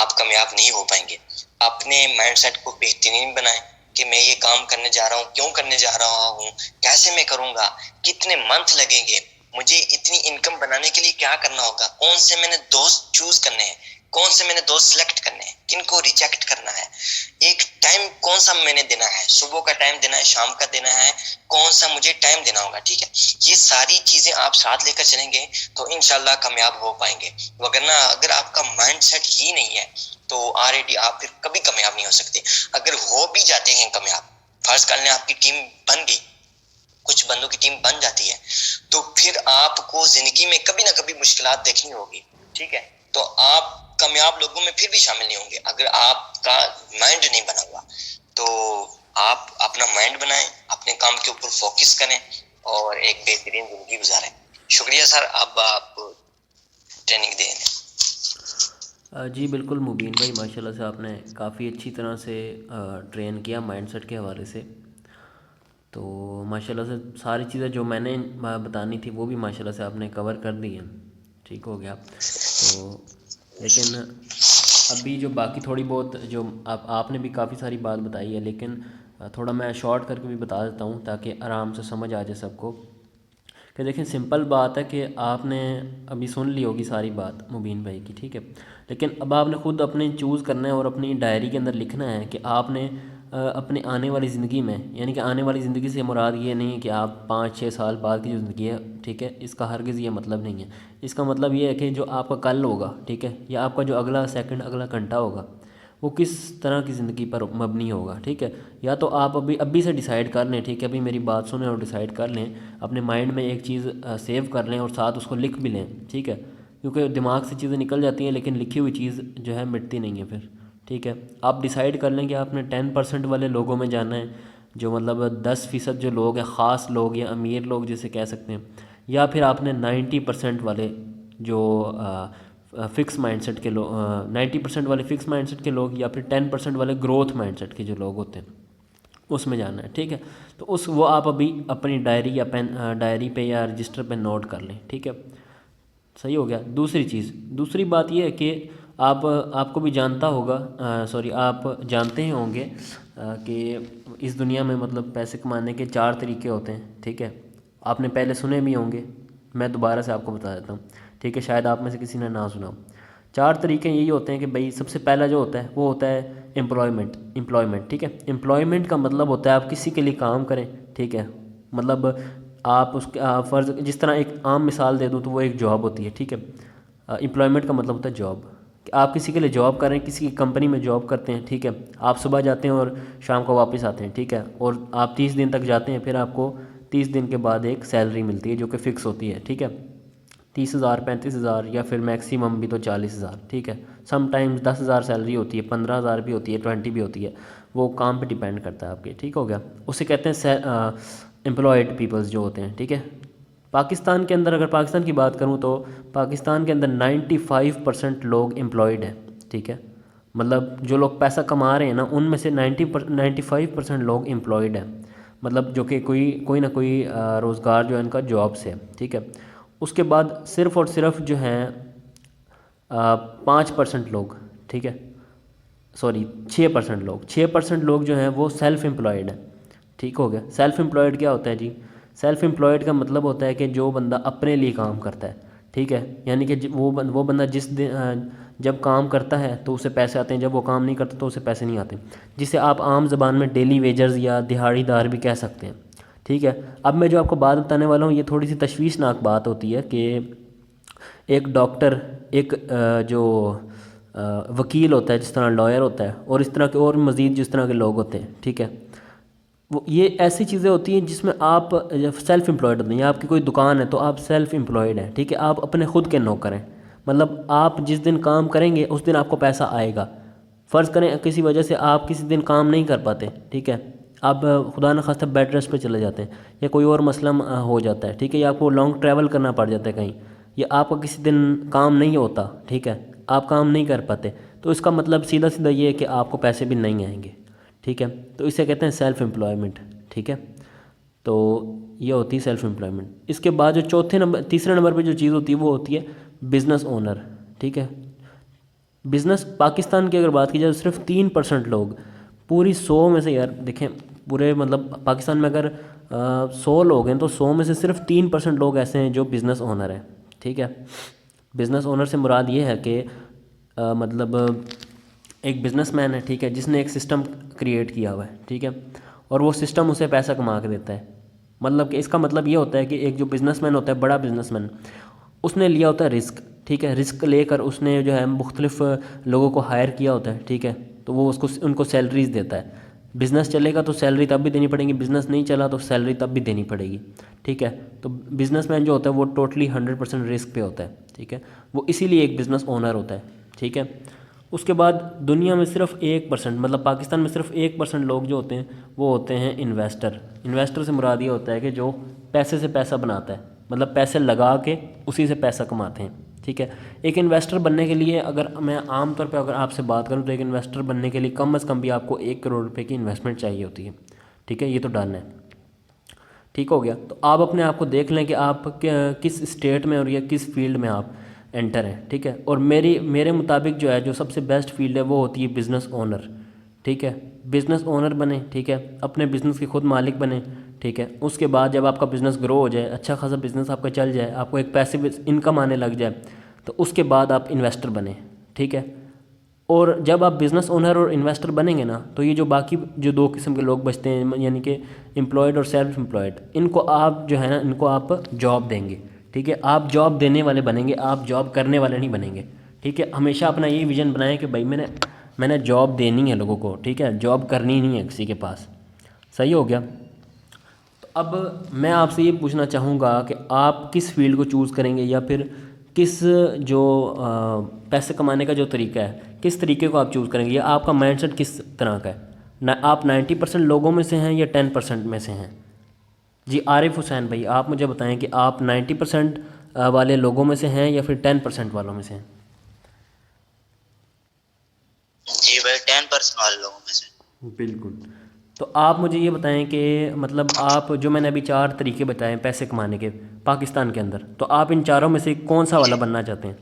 Speaker 1: آپ کامیاب نہیں ہو پائیں گے. اپنے مائنڈ سیٹ کو بہترین بنائیں کہ میں یہ کام کرنے جا رہا ہوں، کیوں کرنے جا رہا ہوں، کیسے میں کروں گا، کتنے منتھ لگیں گے، مجھے اتنی انکم بنانے کے لیے کیا کرنا ہوگا، کون سے میں نے دوست چوز کرنے ہیں، کون سے میں نے دوست سلیکٹ کرنے ہیں، کن کو ریجیکٹ کرنا ہے، ایک ٹائم کون سا میں نے دینا ہے، صبح کا ٹائم دینا ہے، شام کا دینا ہے، کون سا مجھے ٹائم دینا ہوگا. ٹھیک ہے، یہ ساری چیزیں آپ ساتھ لے کر چلیں گے تو انشاءاللہ کامیاب ہو پائیں گے. وگرنہ اگر آپ کا مائنڈ سیٹ ہی نہیں ہے تو آلریڈی آپ پھر کبھی کامیاب نہیں ہو سکتے. اگر ہو بھی جاتے ہیں کامیاب، فرض کر لیں آپ کی ٹیم بن گئی، کچھ بندوں کی ٹیم بن جاتی ہے، تو پھر آپ کو زندگی میں کبھی نہ کبھی مشکلات دیکھنی ہوگی. ٹھیک ہے، تو آپ کامیاب لوگوں میں پھر بھی شامل نہیں ہوں گے اگر آپ کا مائنڈ نہیں بنا ہوا. تو آپ اپنا مائنڈ بنائیں، اپنے کام کے اوپر فوکس کریں اور ایک بہترین زندگی گزاریں. شکریہ سر، اب آپ ٹریننگ دیں.
Speaker 2: جی بالکل مبین بھائی، ماشاءاللہ سے آپ نے کافی اچھی طرح سے ٹرین کیا مائنڈ سیٹ کے حوالے سے. تو ماشاءاللہ سے ساری چیزیں جو میں نے بتانی تھی وہ بھی ماشاءاللہ سے آپ نے کور کر دی ہیں. ٹھیک ہو گیا. تو لیکن ابھی جو باقی تھوڑی بہت جو آپ نے بھی کافی ساری بات بتائی ہے، لیکن تھوڑا میں شارٹ کر کے بھی بتا دیتا ہوں تاکہ آرام سے سمجھ آ جائے سب کو. کہ دیکھیں سمپل بات ہے کہ آپ نے ابھی سن لی ہوگی ساری بات مبین بھائی کی، ٹھیک ہے، لیکن اب آپ نے خود اپنے چوز کرنا ہے اور اپنی ڈائری کے اندر لکھنا ہے کہ آپ نے اپنے آنے والی زندگی میں، یعنی کہ آنے والی زندگی سے مراد یہ نہیں ہے کہ آپ 5-6 سال بعد کی جو زندگی ہے، ٹھیک ہے، اس کا ہرگز یہ مطلب نہیں ہے۔ اس کا مطلب یہ ہے کہ جو آپ کا کل ہوگا، ٹھیک ہے، یا آپ کا جو اگلا سیکنڈ، اگلا گھنٹہ ہوگا، وہ کس طرح کی زندگی پر مبنی ہوگا، ٹھیک ہے۔ یا تو آپ ابھی سے ڈیسائیڈ کر لیں، ٹھیک ہے، ابھی میری بات سنیں اور ڈیسائیڈ کر لیں، اپنے مائنڈ میں ایک چیز سیو کر لیں اور ساتھ اس کو لکھ بھی لیں، ٹھیک ہے، کیونکہ دماغ سے چیزیں نکل جاتی ہیں لیکن لکھی ہوئی چیز جو ہے مٹتی نہیں ہے پھر، ٹھیک ہے۔ آپ ڈیسائیڈ کر لیں کہ آپ نے 10% والے لوگوں میں جانا ہے، جو مطلب 10% جو لوگ ہیں، خاص لوگ یا امیر لوگ جسے کہہ سکتے ہیں، یا پھر آپ نے 90% والے جو فکس مائنڈ سیٹ کے لوگ، 90% والے فکس مائنڈ سیٹ کے لوگ، یا پھر 10% والے گروتھ مائنڈ سیٹ کے جو لوگ ہوتے ہیں، اس میں جانا ہے، ٹھیک ہے۔ تو وہ آپ ابھی اپنی ڈائری یا ڈائری پہ یا رجسٹر پہ نوٹ کر لیں، ٹھیک ہے، صحیح ہو گیا۔ دوسری بات یہ ہے کہ آپ کو بھی جانتا ہوگا، آپ جانتے ہی ہوں گے کہ اس دنیا میں مطلب پیسے کمانے کے 4 طریقے ہوتے ہیں، ٹھیک ہے، آپ نے پہلے سنے بھی ہوں گے، میں دوبارہ سے آپ کو بتا دیتا ہوں، ٹھیک ہے، شاید آپ میں سے کسی نے نہ سنا ہو۔ 4 طریقے یہی ہوتے ہیں کہ بھئی سب سے پہلا جو ہوتا ہے وہ ہوتا ہے امپلائمنٹ، ٹھیک ہے۔ امپلائمنٹ کا مطلب ہوتا ہے آپ کسی کے لیے کام کریں، ٹھیک ہے، مطلب آپ اس کے فرض، جس طرح ایک عام مثال دے دوں تو وہ ایک جاب ہوتی ہے، ٹھیک ہے۔ امپلائمنٹ کا مطلب ہوتا ہے جاب، کہ آپ کسی کے لیے جاب کر رہے ہیں، کسی کی کمپنی میں جاب کرتے ہیں، ٹھیک ہے، آپ صبح جاتے ہیں اور شام کو واپس آتے ہیں، ٹھیک ہے، اور آپ 30 دن تک جاتے ہیں، پھر آپ کو 30 دن کے بعد ایک سیلری ملتی ہے جو کہ فکس ہوتی ہے، ٹھیک ہے، 30,000 35,000 یا پھر میکسیمم بھی تو 40,000، ٹھیک ہے، سم ٹائمز 10,000 سیلری ہوتی ہے، 15,000 بھی ہوتی ہے، 20 بھی ہوتی ہے، وہ کام پہ ڈیپینڈ کرتا ہے آپ کے، ٹھیک ہو گیا۔ اسے کہتے ہیں امپلائڈ پیپلز جو ہوتے ہیں، ٹھیک ہے۔ پاکستان کے اندر، اگر پاکستان کی بات کروں تو پاکستان کے اندر 95% لوگ امپلائڈ ہیں، ٹھیک ہے، مطلب جو لوگ پیسہ کما رہے ہیں نا، ان میں سے 95% لوگ امپلائڈ ہیں، مطلب جو کہ کوئی نہ کوئی روزگار جو ہے ان کا جاب سے ہے، ٹھیک ہے۔ اس کے بعد صرف اور صرف جو ہیں 5% لوگ، ٹھیک ہے، 6% لوگ جو ہیں وہ سیلف امپلائڈ ہیں، ٹھیک ہو گیا۔ سیلف امپلائڈ کیا ہوتا ہے جی؟ سیلف امپلائڈ کا مطلب ہوتا ہے کہ جو بندہ اپنے لیے کام کرتا ہے، ٹھیک ہے، یعنی کہ وہ بندہ جب کام کرتا ہے تو اسے پیسے آتے ہیں، جب وہ کام نہیں کرتا تو اسے پیسے نہیں آتے، جسے آپ عام زبان میں ڈیلی ویجرز یا دہاڑی دار بھی کہہ سکتے ہیں، ٹھیک ہے۔ اب میں جو آپ کو بات بتانے والا ہوں یہ تھوڑی سی تشویشناک بات ہوتی ہے کہ ایک ڈاکٹر، ایک جو وکیل ہوتا ہے، جس طرح لائر ہوتا ہے، اور اس طرح کے اور مزید جس طرح کے لوگ ہوتے ہیں، ٹھیک ہے، وہ یہ ایسی چیزیں ہوتی ہیں جس میں آپ سیلف امپلائڈ ہوتے ہیں، یا آپ کی کوئی دکان ہے تو آپ سیلف امپلائڈ ہیں، ٹھیک ہے، آپ اپنے خود کے نوکر ہیں، مطلب آپ جس دن کام کریں گے اس دن آپ کو پیسہ آئے گا۔ فرض کریں کسی وجہ سے آپ کسی دن کام نہیں کر پاتے، ٹھیک ہے، آپ خدا نخواستہ بیڈ ریسٹ پہ چلے جاتے ہیں، یا کوئی اور مسئلہ ہو جاتا ہے، ٹھیک ہے، یا آپ کو لانگ ٹریول کرنا پڑ جاتا ہے کہیں، یا آپ کا کسی دن کام نہیں ہوتا، ٹھیک ہے، آپ کام نہیں کر پاتے، تو اس کا مطلب سیدھا یہ ہے کہ آپ کو پیسے بھی نہیں آئیں گے، ٹھیک ہے، تو اسے کہتے ہیں سیلف امپلائمنٹ، ٹھیک ہے۔ تو یہ ہوتی ہے سیلف امپلائمنٹ۔ اس کے بعد جو تیسرے نمبر پہ جو چیز ہوتی ہے وہ ہوتی ہے بزنس اونر، ٹھیک ہے۔ بزنس پاکستان کی اگر بات کی جائے تو صرف 3% لوگ، پوری 100 میں سے، یار دیکھیں، پورے مطلب پاکستان میں اگر 100 لوگ ہیں تو 100 میں سے صرف 3% لوگ ایسے ہیں جو بزنس اونر ہیں، ٹھیک ہے۔ بزنس اونر سے مراد یہ ہے کہ مطلب ایک بزنس مین ہے، ٹھیک ہے، جس نے ایک سسٹم کریٹ کیا ہوا ہے، ٹھیک ہے، اور وہ سسٹم اسے پیسہ کما کے دیتا ہے، مطلب کہ اس کا مطلب یہ ہوتا ہے کہ ایک جو بزنس مین ہوتا ہے، بڑا بزنس مین، اس نے لیا ہوتا ہے رسک، ٹھیک ہے، رسک لے کر اس نے جو ہے مختلف لوگوں کو ہائر کیا ہوتا ہے، ٹھیک ہے، تو وہ ان کو سیلریز دیتا ہے۔ بزنس چلے گا تو سیلری تب بھی دینی پڑے گی، بزنس نہیں چلا تو سیلری تب بھی دینی پڑے گی، ٹھیک ہے۔ تو بزنس مین جو ہوتا ہے وہ ٹوٹلی 100% رسک پہ ہوتا ہے، ٹھیک ہے، وہ اسی لیے ایک بزنس اونر ہوتا ہے، ٹھیک ہے۔ اس کے بعد دنیا میں صرف 1%، مطلب پاکستان میں صرف 1% لوگ جو ہوتے ہیں وہ ہوتے ہیں انویسٹر۔ انویسٹر سے مراد یہ ہوتا ہے کہ جو پیسے سے پیسہ بناتا ہے، مطلب پیسے لگا کے اسی سے پیسہ کماتے ہیں، ٹھیک ہے۔ ایک انویسٹر بننے کے لیے اگر میں عام طور پہ اگر آپ سے بات کروں تو ایک انویسٹر بننے کے لیے کم از کم بھی آپ کو 1 کروڑ روپے کی انویسٹمنٹ چاہیے ہوتی ہے، ٹھیک ہے، یہ تو ڈن ہے، ٹھیک ہو گیا۔ تو آپ اپنے آپ کو دیکھ لیں کہ آپ کس اسٹیٹ میں اور یا کس فیلڈ میں آپ انٹر ہیں، ٹھیک ہے، اور میرے مطابق جو ہے جو سب سے بیسٹ فیلڈ ہے وہ ہوتی ہے بزنس اونر، ٹھیک ہے، بزنس اونر بنیں، ٹھیک ہے، اپنے بزنس کے خود مالک بنیں، ٹھیک ہے۔ اس کے بعد جب آپ کا بزنس گرو ہو جائے، اچھا خاصا بزنس آپ کا چل جائے، آپ کو ایک پیسے انکم آنے لگ جائے، تو اس کے بعد آپ انویسٹر بنیں، ٹھیک ہے۔ اور جب آپ بزنس اونر اور انویسٹر بنیں گے نا تو یہ جو باقی جو دو قسم کے لوگ بچتے ہیں یعنی کہ امپلائڈ اور سیلف امپلائڈ، ان کو آپ جو ہے نا ان کو آپ جاب دیں گے، ٹھیک ہے، آپ جاب دینے والے بنیں گے، آپ جاب کرنے والے نہیں بنیں گے، ٹھیک ہے۔ ہمیشہ اپنا یہی ویژن بنائیں کہ بھائی میں نے جاب دینی ہے لوگوں کو، ٹھیک ہے، جاب کرنی نہیں ہے کسی کے پاس، صحیح ہو گیا۔ تو اب میں آپ سے یہ پوچھنا چاہوں گا کہ آپ کس فیلڈ کو چوز کریں گے، یا پھر کس جو پیسے کمانے کا جو طریقہ ہے کس طریقے کو آپ چوز کریں گے، یا آپ کا مائنڈ سیٹ کس طرح کا ہے؟ آپ 90% لوگوں میں سے ہیں یا 10% میں سے ہیں؟ جی عارف حسین بھائی، آپ مجھے بتائیں کہ آپ 90% والے لوگوں میں سے ہیں یا پھر 10% والوں میں سے ہیں؟
Speaker 1: جی بھائی 10% والے لوگوں میں سے۔
Speaker 2: بالکل۔ تو آپ مجھے یہ بتائیں کہ مطلب آپ جو میں نے ابھی 4 طریقے بتائے ہیں پیسے کمانے کے پاکستان کے اندر، تو آپ ان چاروں میں سے کون سا والا بننا چاہتے ہیں؟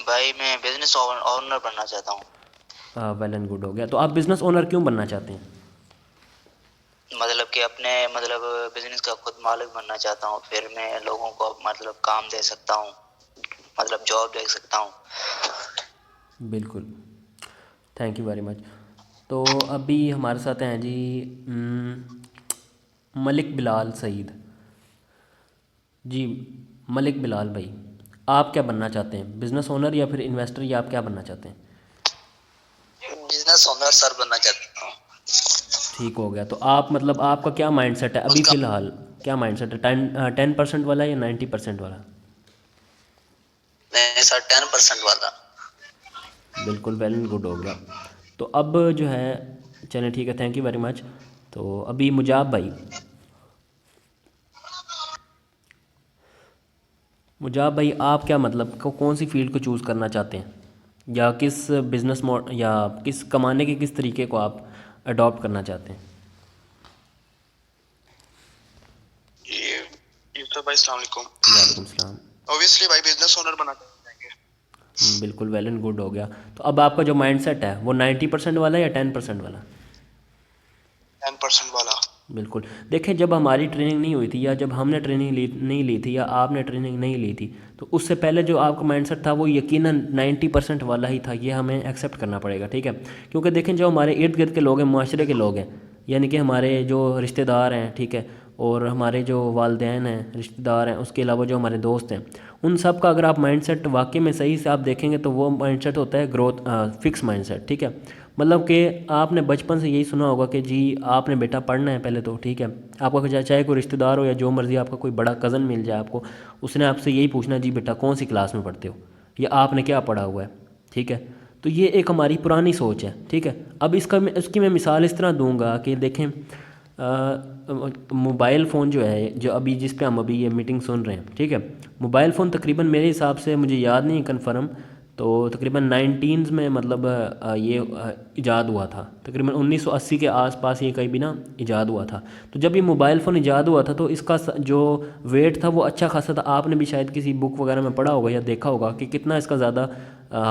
Speaker 1: بھائی میں بزنس اونر بننا چاہتا ہوں۔
Speaker 2: ویل اینڈ گڈ، ہو گیا۔ تو آپ بزنس اونر کیوں بننا چاہتے ہیں؟
Speaker 1: مطلب کہ اپنے بزنس کا خود مالک بننا چاہتا ہوں، پھر میں لوگوں کو کام دے سکتا ہوں، جاب دے سکتا ہوں۔
Speaker 2: بالکل، تھینک یو ویری مچ۔ تو ابھی ہمارے ساتھ ہیں جی ملک بلال سعید۔ جی ملک بلال بھائی، آپ کیا بننا چاہتے ہیں، بزنس اونر یا پھر انویسٹر، یا آپ کیا بننا چاہتے ہیں؟
Speaker 1: بزنس اونر سر بننا چاہتا ہوں۔
Speaker 2: ٹھیک ہو گیا۔ تو آپ مطلب آپ کا کیا مائنڈ سیٹ ہے ابھی فی الحال، کیا مائنڈ سیٹ ہے، 10% والا یا 90% والا؟
Speaker 1: نہیں سر 10% والا۔
Speaker 2: بالکل، ویل اینڈ گڈ، ہو گیا۔ تو اب جو ہے چلیں ٹھیک ہے، تھینک یو ویری مچ۔ تو ابھی مجاب بھائی، مجاب بھائی آپ کیا مطلب کون سی فیلڈ کو چوز کرنا چاہتے ہیں، یا کس بزنس یا کس کمانے کے کس طریقے کو آپ اڈاپٹ کرنا چاہتے ہیں؟
Speaker 1: یوسف بھائی السلام علیکم۔
Speaker 2: وعلیکم السلام۔
Speaker 1: اوبیسلی بھائی بزنس اونر بننا چاہیں گے۔
Speaker 2: بالکل، ویل اینڈ گڈ، ہو گیا۔ تو اب آپ کا جو مائنڈ سیٹ ہے وہ 90% والا یا 10% والا؟
Speaker 1: 10% والا۔ بالکل۔
Speaker 2: دیکھیں جب ہماری ٹریننگ نہیں ہوئی تھی، یا جب ہم نے ٹریننگ نہیں لی تھی، یا آپ نے ٹریننگ نہیں لی تھی، تو اس سے پہلے جو آپ کا مائنڈ سیٹ تھا وہ یقیناً 90% والا ہی تھا، یہ ہمیں ایکسیپٹ کرنا پڑے گا، ٹھیک ہے۔ کیونکہ دیکھیں جو ہمارے ارد گرد کے لوگ ہیں، معاشرے کے لوگ ہیں، یعنی کہ ہمارے جو رشتہ دار ہیں، ٹھیک ہے، اور ہمارے جو والدین ہیں، رشتہ دار ہیں، اس کے علاوہ جو ہمارے دوست ہیں، ان سب کا اگر آپ مائنڈ سیٹ واقعی میں صحیح سے آپ دیکھیں گے تو وہ مائنڈ سیٹ ہوتا ہے گروتھ فکس مائنڈ سیٹ، ٹھیک ہے۔ مطلب کہ آپ نے بچپن سے یہی سنا ہوگا کہ جی آپ نے بیٹا پڑھنا ہے پہلے تو، ٹھیک ہے، آپ کا چاہے کوئی رشتہ دار ہو یا جو مرضی، آپ کا کوئی بڑا کزن مل جائے آپ کو، اس نے آپ سے یہی پوچھنا جی بیٹا کون سی کلاس میں پڑھتے ہو، یا آپ نے کیا پڑھا ہوا ہے، ٹھیک ہے۔ تو یہ ایک ہماری پرانی سوچ ہے، ٹھیک ہے۔ اب اس کی میں مثال اس طرح دوں گا کہ دیکھیں موبائل فون جو ہے، جو ابھی جس پہ ہم ابھی یہ میٹنگ سن رہے ہیں، ٹھیک ہے، موبائل فون تقریباً میرے حساب سے مجھے یاد نہیں کنفرم، تو تقریباً 19s میں مطلب یہ ایجاد ہوا تھا، تقریباً 1980 کے آس پاس یہ کہیں بھی نا ایجاد ہوا تھا۔ تو جب یہ موبائل فون ایجاد ہوا تھا تو اس کا جو ویٹ تھا وہ اچھا خاصا تھا، آپ نے بھی شاید کسی بک وغیرہ میں پڑھا ہوگا یا دیکھا ہوگا کہ کتنا اس کا زیادہ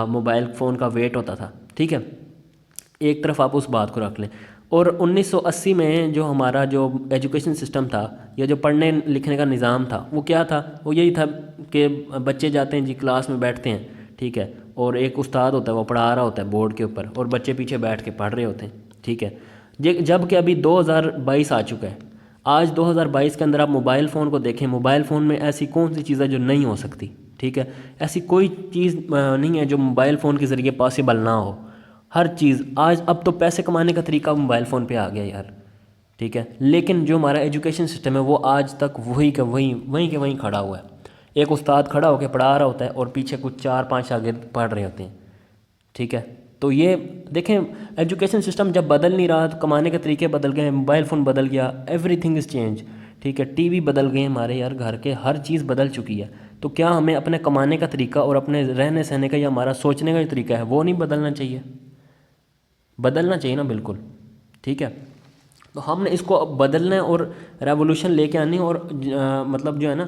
Speaker 2: موبائل فون کا ویٹ ہوتا تھا، ٹھیک ہے۔ ایک طرف آپ اس بات کو رکھ لیں، اور 1980 میں جو ہمارا جو ایجوکیشن سسٹم تھا، یا جو پڑھنے لکھنے کا نظام تھا، وہ کیا تھا، وہ یہی تھا کہ بچے جاتے ہیں جی کلاس میں بیٹھتے ہیں، ٹھیک ہے، اور ایک استاد ہوتا ہے وہ پڑھا رہا ہوتا ہے بورڈ کے اوپر، اور بچے پیچھے بیٹھ کے پڑھ رہے ہوتے ہیں، ٹھیک ہے۔ جب کہ ابھی 2022 آ چکا ہے، آج 2022 کے اندر آپ موبائل فون کو دیکھیں، موبائل فون میں ایسی کون سی چیز ہے جو نہیں ہو سکتی، ٹھیک ہے، ایسی کوئی چیز نہیں ہے جو موبائل فون کے ذریعے پاسبل نہ ہو، ہر چیز آج اب تو پیسے کمانے کا طریقہ موبائل فون پہ آ گیا یار، ٹھیک ہے، لیکن جو ہمارا ایجوکیشن سسٹم ہے وہ آج تک وہیں کے وہیں کھڑا ہوا ہے، ایک استاد کھڑا ہو کے پڑھا رہا ہوتا ہے اور پیچھے کچھ 4-5 شاگرد پڑھ رہے ہوتے ہیں، ٹھیک ہے۔ تو یہ دیکھیں ایجوکیشن سسٹم جب بدل نہیں رہا تو کمانے کے طریقے بدل گئے، موبائل فون بدل گیا، ایوری تھنگ از چینج، ٹھیک ہے، ٹی وی بدل گئے ہمارے یار، گھر کے ہر چیز بدل چکی ہے، تو کیا ہمیں اپنے کمانے کا طریقہ اور اپنے رہنے سہنے کا یا ہمارا سوچنے کا جو طریقہ ہے وہ نہیں بدلنا چاہیے؟ بدلنا چاہیے نا، بالکل، ٹھیک ہے۔ تو ہم نے اس کو بدلنا ہے اور ریولوشن لے کے آنی ہے، اور مطلب جو ہے نا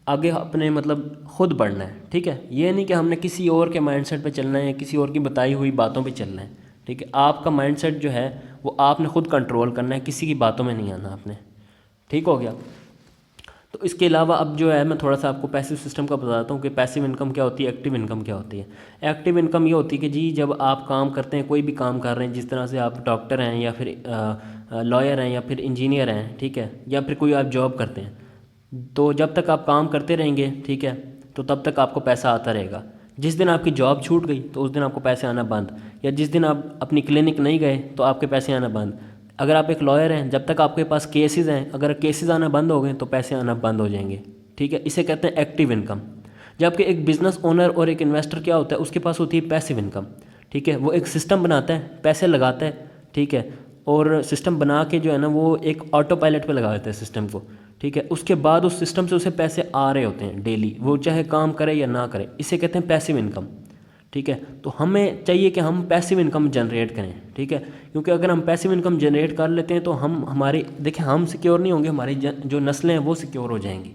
Speaker 2: آگے اپنے مطلب خود بڑھنا ہے، ٹھیک ہے، یہ نہیں کہ ہم نے کسی اور کے مائنڈ سیٹ پہ چلنا ہے یا کسی اور کی بتائی ہوئی باتوں پہ چلنا ہے، ٹھیک ہے۔ آپ کا مائنڈ سیٹ جو ہے وہ آپ نے خود کنٹرول کرنا ہے، کسی کی باتوں میں نہیں آنا آپ نے، ٹھیک ہو گیا۔ تو اس کے علاوہ اب جو ہے میں تھوڑا سا آپ کو پیسو سسٹم کا بتاتا ہوں کہ پیسو انکم کیا ہوتی ہے، ایکٹیو انکم کیا ہوتی ہے۔ ایکٹیو انکم یہ ہوتی ہے کہ جی جب آپ کام کرتے ہیں، کوئی بھی کام کر رہے ہیں، جس طرح سے آپ ڈاکٹر ہیں یا پھر لائر ہیں یا پھر انجینئر ہیں، ٹھیک ہے، یا پھر کوئی آپ جاب کرتے ہیں، تو جب تک آپ کام کرتے رہیں گے، ٹھیک ہے، تو تب تک آپ کو پیسہ آتا رہے گا۔ جس دن آپ کی جاب چھوٹ گئی تو اس دن آپ کو پیسے آنا بند، یا جس دن آپ اپنی کلینک نہیں گئے تو آپ کے پیسے آنا بند۔ اگر آپ ایک لائر ہیں، جب تک آپ کے پاس کیسز ہیں، اگر کیسز آنا بند ہو گئے تو پیسے آنا بند ہو جائیں گے، ٹھیک ہے، اسے کہتے ہیں ایکٹیو انکم۔ جبکہ ایک بزنس اونر اور ایک انویسٹر کیا ہوتا ہے، اس کے پاس ہوتی ہے پیسیو انکم، ٹھیک ہے، وہ ایک سسٹم بناتا ہے، پیسے لگاتا ہے، ٹھیک ہے، اور سسٹم بنا کے جو ہے نا وہ ایک آٹو پائلٹ پہ لگا دیتا ہے سسٹم کو، ٹھیک ہے، اس کے بعد اس سسٹم سے اسے پیسے آ رہے ہوتے ہیں ڈیلی، وہ چاہے کام کرے یا نہ کرے، اسے کہتے ہیں پیسیو انکم، ٹھیک ہے۔ تو ہمیں چاہیے کہ ہم پیسیو انکم جنریٹ کریں، ٹھیک ہے، کیونکہ اگر ہم پیسیو انکم جنریٹ کر لیتے ہیں تو ہماری دیکھیں ہم سیکیور نہیں ہوں گے، ہماری جو نسلیں ہیں وہ سیکیور ہو جائیں گی،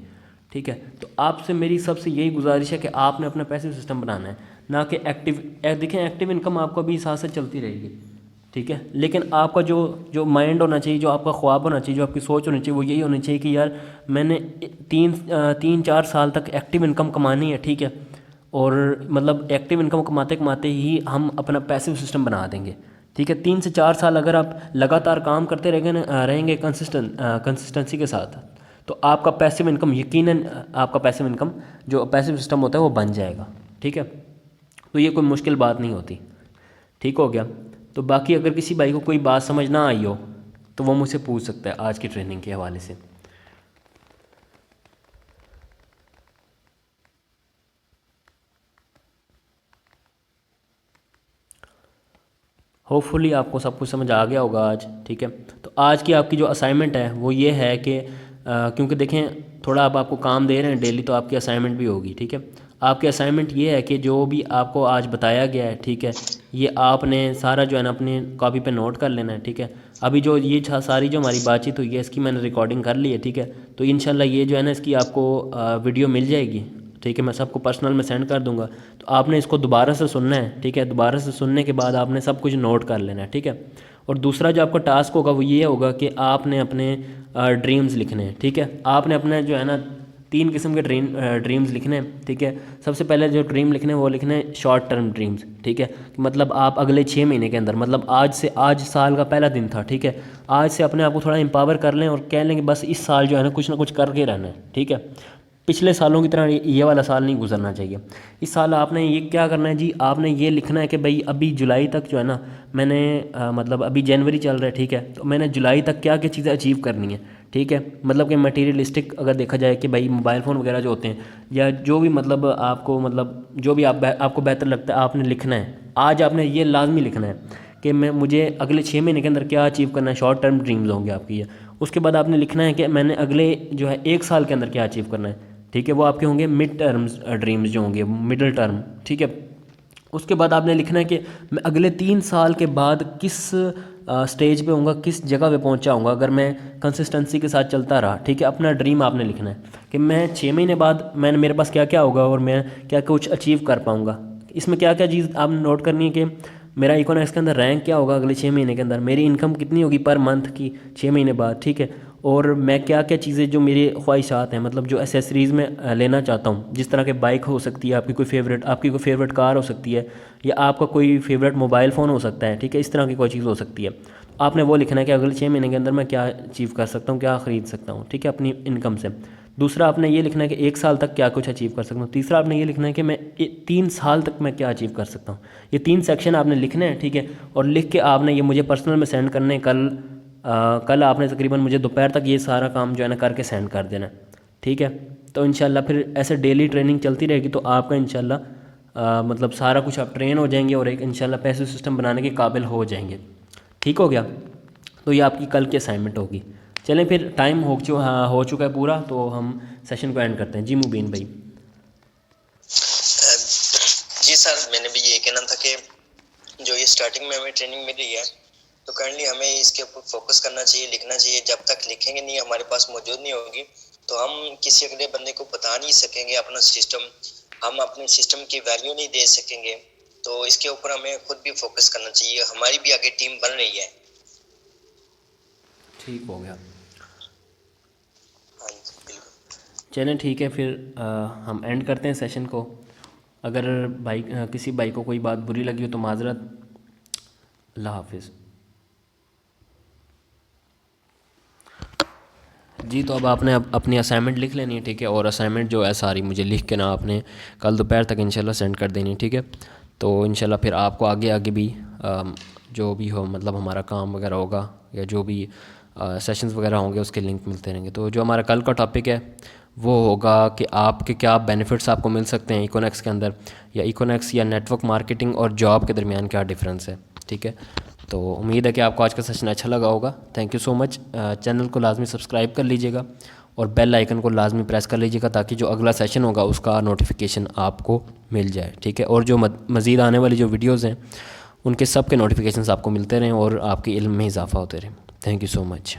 Speaker 2: ٹھیک ہے۔ تو آپ سے میری سب سے یہی گزارش ہے کہ آپ نے اپنا پیسیو سسٹم بنانا ہے، نہ کہ ایکٹیو۔ دیکھیں ایکٹیو انکم آپ کو ابھی ساتھ سے چلتی رہے گی، ٹھیک ہے، لیکن آپ کا جو مائنڈ ہونا چاہیے، جو آپ کا خواب ہونا چاہیے، جو آپ کی سوچ ہونی چاہیے، وہ یہی ہونی چاہیے کہ یار میں نے 3-4 سال تک ایکٹیو انکم کمانی ہے، ٹھیک ہے، اور مطلب ایکٹیو انکم کماتے کماتے ہی ہم اپنا پیسیو سسٹم بنا دیں گے، ٹھیک ہے۔ 3 سے 4 سال اگر آپ لگاتار کام کرتے رہیں گے کنسسٹنسی کے ساتھ، تو آپ کا پیسیو انکم یقیناً آپ کا پیسیو انکم جو پیسیو سسٹم ہوتا ہے وہ بن جائے گا، ٹھیک ہے۔ تو یہ کوئی مشکل بات نہیں ہوتی، ٹھیک ہو گیا۔ تو باقی اگر کسی بھائی کو کوئی بات سمجھ نہ آئی ہو تو وہ مجھ سے پوچھ سکتا ہے آج کی ٹریننگ کے حوالے سے۔ ہوپ فلی آپ کو سب کچھ سمجھ آ گیا ہوگا آج، ٹھیک ہے۔ تو آج کی آپ کی جو اسائنمنٹ ہے وہ یہ ہے کہ کیونکہ دیکھیں تھوڑا اب آپ کو کام دے رہے ہیں ڈیلی، تو آپ کی اسائنمنٹ بھی ہوگی، ٹھیک ہے۔ آپ کی اسائنمنٹ یہ ہے کہ جو بھی آپ کو آج بتایا گیا ہے، ٹھیک ہے، یہ آپ نے سارا جو ہے نا اپنی کاپی پہ نوٹ کر لینا ہے، ٹھیک ہے۔ ابھی جو یہ ساری جو ہماری بات چیت ہوئی ہے اس کی میں نے ریکارڈنگ کر لی ہے، ٹھیک ہے۔ تو انشاءاللہ یہ جو ہے نا اس کی آپ کو ویڈیو مل جائے گی، ٹھیک ہے، میں سب کو پرسنل میں سینڈ کر دوں گا۔ تو آپ نے اس کو دوبارہ سے سننا ہے، ٹھیک ہے، دوبارہ سے سننے کے بعد آپ نے سب کچھ نوٹ کر لینا ہے، ٹھیک ہے۔ اور دوسرا جو آپ کا ٹاسک ہوگا وہ یہ ہوگا کہ آپ نے اپنے ڈریمز لکھنے ہیں، ٹھیک ہے۔ آپ نے اپنے جو ہے نا 3 قسم کے ڈریمز لکھنے ہیں، ٹھیک ہے۔ سب سے پہلے جو ڈریم لکھنے ہیں وہ لکھنے ہیں شارٹ ٹرم ڈریمز، ٹھیک ہے، مطلب آپ اگلے 6 مہینے کے اندر، مطلب آج سال کا پہلا دن تھا، ٹھیک ہے، آج سے اپنے آپ کو تھوڑا امپاور کر لیں اور کہہ لیں کہ بس اس سال جو ہے نا کچھ نہ کچھ کر کے رہنا ہے، ٹھیک ہے۔ پچھلے سالوں کی طرح یہ والا سال نہیں گزرنا چاہیے۔ اس سال آپ نے یہ کیا کرنا ہے جی، آپ نے یہ لکھنا ہے کہ بھائی ابھی جولائی تک جو ہے نا میں نے مطلب ابھی جنوری چل رہا ہے، ٹھیک ہے، تو میں نے جولائی تک کیا کیا چیزیں اچیو کرنی ہے، ٹھیک ہے۔ مطلب کہ مٹیریلسٹک اگر دیکھا جائے کہ بھائی موبائل فون وغیرہ جو ہوتے ہیں یا جو بھی مطلب آپ کو مطلب جو بھی آپ کو بہتر لگتا ہے آپ نے لکھنا ہے۔ آج آپ نے یہ لازمی لکھنا ہے کہ مجھے اگلے 6 مہینے کے اندر کیا اچیو کرنا ہے، شارٹ ٹرم ڈریمز ہوں گے آپ کی یہ۔ اس کے بعد آپ نے لکھنا ہے کہ میں نے اگلے جو ہے 1 سال کے اندر کیا اچیو کرنا ہے، ٹھیک ہے، وہ آپ کے ہوں گے مڈ ٹرمز ڈریمز جو ہوں گے، مڈل ٹرم، ٹھیک ہے۔ اس کے بعد آپ نے لکھنا ہے کہ میں اگلے 3 سال کے بعد کس سٹیج پہ ہوں گا، کس جگہ پہ پہنچا ہوں گا اگر میں کنسسٹنسی کے ساتھ چلتا رہا، ٹھیک ہے۔ اپنا ڈریم آپ نے لکھنا ہے کہ میں 6 مہینے بعد میرے پاس کیا کیا ہوگا اور میں کیا کچھ اچیو کر پاؤں گا۔ اس میں کیا کیا چیز آپ نے نوٹ کرنی ہے کہ میرا اکنامکس کے اندر رینک کیا ہوگا اگلے 6 مہینے کے اندر، میری انکم کتنی ہوگی پر منتھ کی 6 مہینے بعد، ٹھیک ہے، اور میں کیا کیا چیزیں جو میری خواہشات ہیں، مطلب جو ایسیسریز میں لینا چاہتا ہوں، جس طرح کے بائک ہو سکتی ہے آپ کی کوئی فیوریٹ کار ہو سکتی ہے، یا آپ کا کوئی فیوریٹ موبائل فون ہو سکتا ہے، ٹھیک ہے، اس طرح کی کوئی چیز ہو سکتی ہے۔ آپ نے وہ لکھنا ہے کہ اگلے 6 مہینے کے اندر میں کیا اچیو کر سکتا ہوں، کیا خرید سکتا ہوں، ٹھیک ہے، اپنی انکم سے۔ دوسرا آپ نے یہ لکھنا ہے کہ 1 سال تک کیا کچھ اچیو کر سکتا ہوں۔ تیسرا آپ نے یہ لکھنا ہے کہ میں 3 سال تک میں کیا اچیو کر سکتا ہوں۔ یہ 3 سیکشن آپ نے لکھنے ہیں، ٹھیک ہے، اور لکھ کے آپ نے یہ مجھے پرسنل میں سینڈ کرنے کل آپ نے تقریباً مجھے دوپہر تک یہ سارا کام جو ہے نا کر کے سینڈ کر دینا، ٹھیک ہے۔ تو انشاءاللہ پھر ایسے ڈیلی ٹریننگ چلتی رہے گی تو آپ کا انشاءاللہ مطلب سارا کچھ آپ ٹرین ہو جائیں گے اور ایک انشاءاللہ پیسو سسٹم بنانے کے قابل ہو جائیں گے، ٹھیک ہو گیا۔ تو یہ آپ کی کل کی اسائنمنٹ ہوگی۔ چلیں پھر ٹائم ہو چکا ہے پورا، تو ہم سیشن کو اینڈ کرتے ہیں۔ جی مبین بھائی۔
Speaker 1: جی سر، میں نے بھی یہ کہنا تھا کہ جو یہ سٹارٹنگ میں ہمیں ٹریننگ مل رہی ہے تو کرنٹلی ہمیں اس کے اوپر فوکس کرنا چاہیے، لکھنا چاہیے۔ جب تک لکھیں گے نہیں، ہمارے پاس موجود نہیں ہوگی تو ہم کسی اگلے بندے کو بتا نہیں سکیں گے اپنا سسٹم، ہم اپنے سسٹم کی ویلیو نہیں دے سکیں گے۔ تو اس کے اوپر ہمیں خود بھی فوکس کرنا چاہیے۔ ہماری بھی آگے ٹیم بن رہی ہے۔
Speaker 2: ٹھیک ہو گیا۔
Speaker 1: ہاں جی بالکل۔
Speaker 2: چلیں ٹھیک ہے پھر ہم اینڈ کرتے ہیں سیشن کو. اگر بھائی کسی بھائی کو کوئی بات بری لگی ہو تو معذرت. اللہ حافظ. جی تو اب آپ نے اپنی اسائنمنٹ لکھ لینی ہے ٹھیک ہے, اور اسائنمنٹ جو ہے ساری مجھے لکھ کے نا آپ نے کل دوپہر تک انشاءاللہ سینڈ کر دینی ہے ٹھیک ہے. تو انشاءاللہ پھر آپ کو آگے آگے بھی جو بھی ہو مطلب ہمارا کام وغیرہ ہوگا یا جو بھی سیشنز وغیرہ ہوں گے اس کے لنک ملتے رہیں گے. تو جو ہمارا کل کا ٹاپک ہے وہ ہوگا کہ آپ کے کیا بینیفٹس آپ کو مل سکتے ہیں ایکونیکس کے اندر, یا ایکونیکس یا نیٹ ورک مارکیٹنگ اور جاب کے درمیان کیا ڈفرینس ہے ٹھیک ہے. تو امید ہے کہ آپ کو آج کا سیشن اچھا لگا ہوگا. Thank you so much. Channel کو لازمی سبسکرائب کر لیجیے گا اور بیل آئیکن کو لازمی پریس کر لیجیے گا تاکہ جو اگلا سیشن ہوگا اس کا نوٹیفیکیشن آپ کو مل جائے ٹھیک ہے. اور جو مزید آنے والی جو ویڈیوز ہیں ان کے سب کے نوٹیفیکیشنز آپ کو ملتے رہیں اور آپ کے علم میں اضافہ ہوتے رہیں. Thank you so much.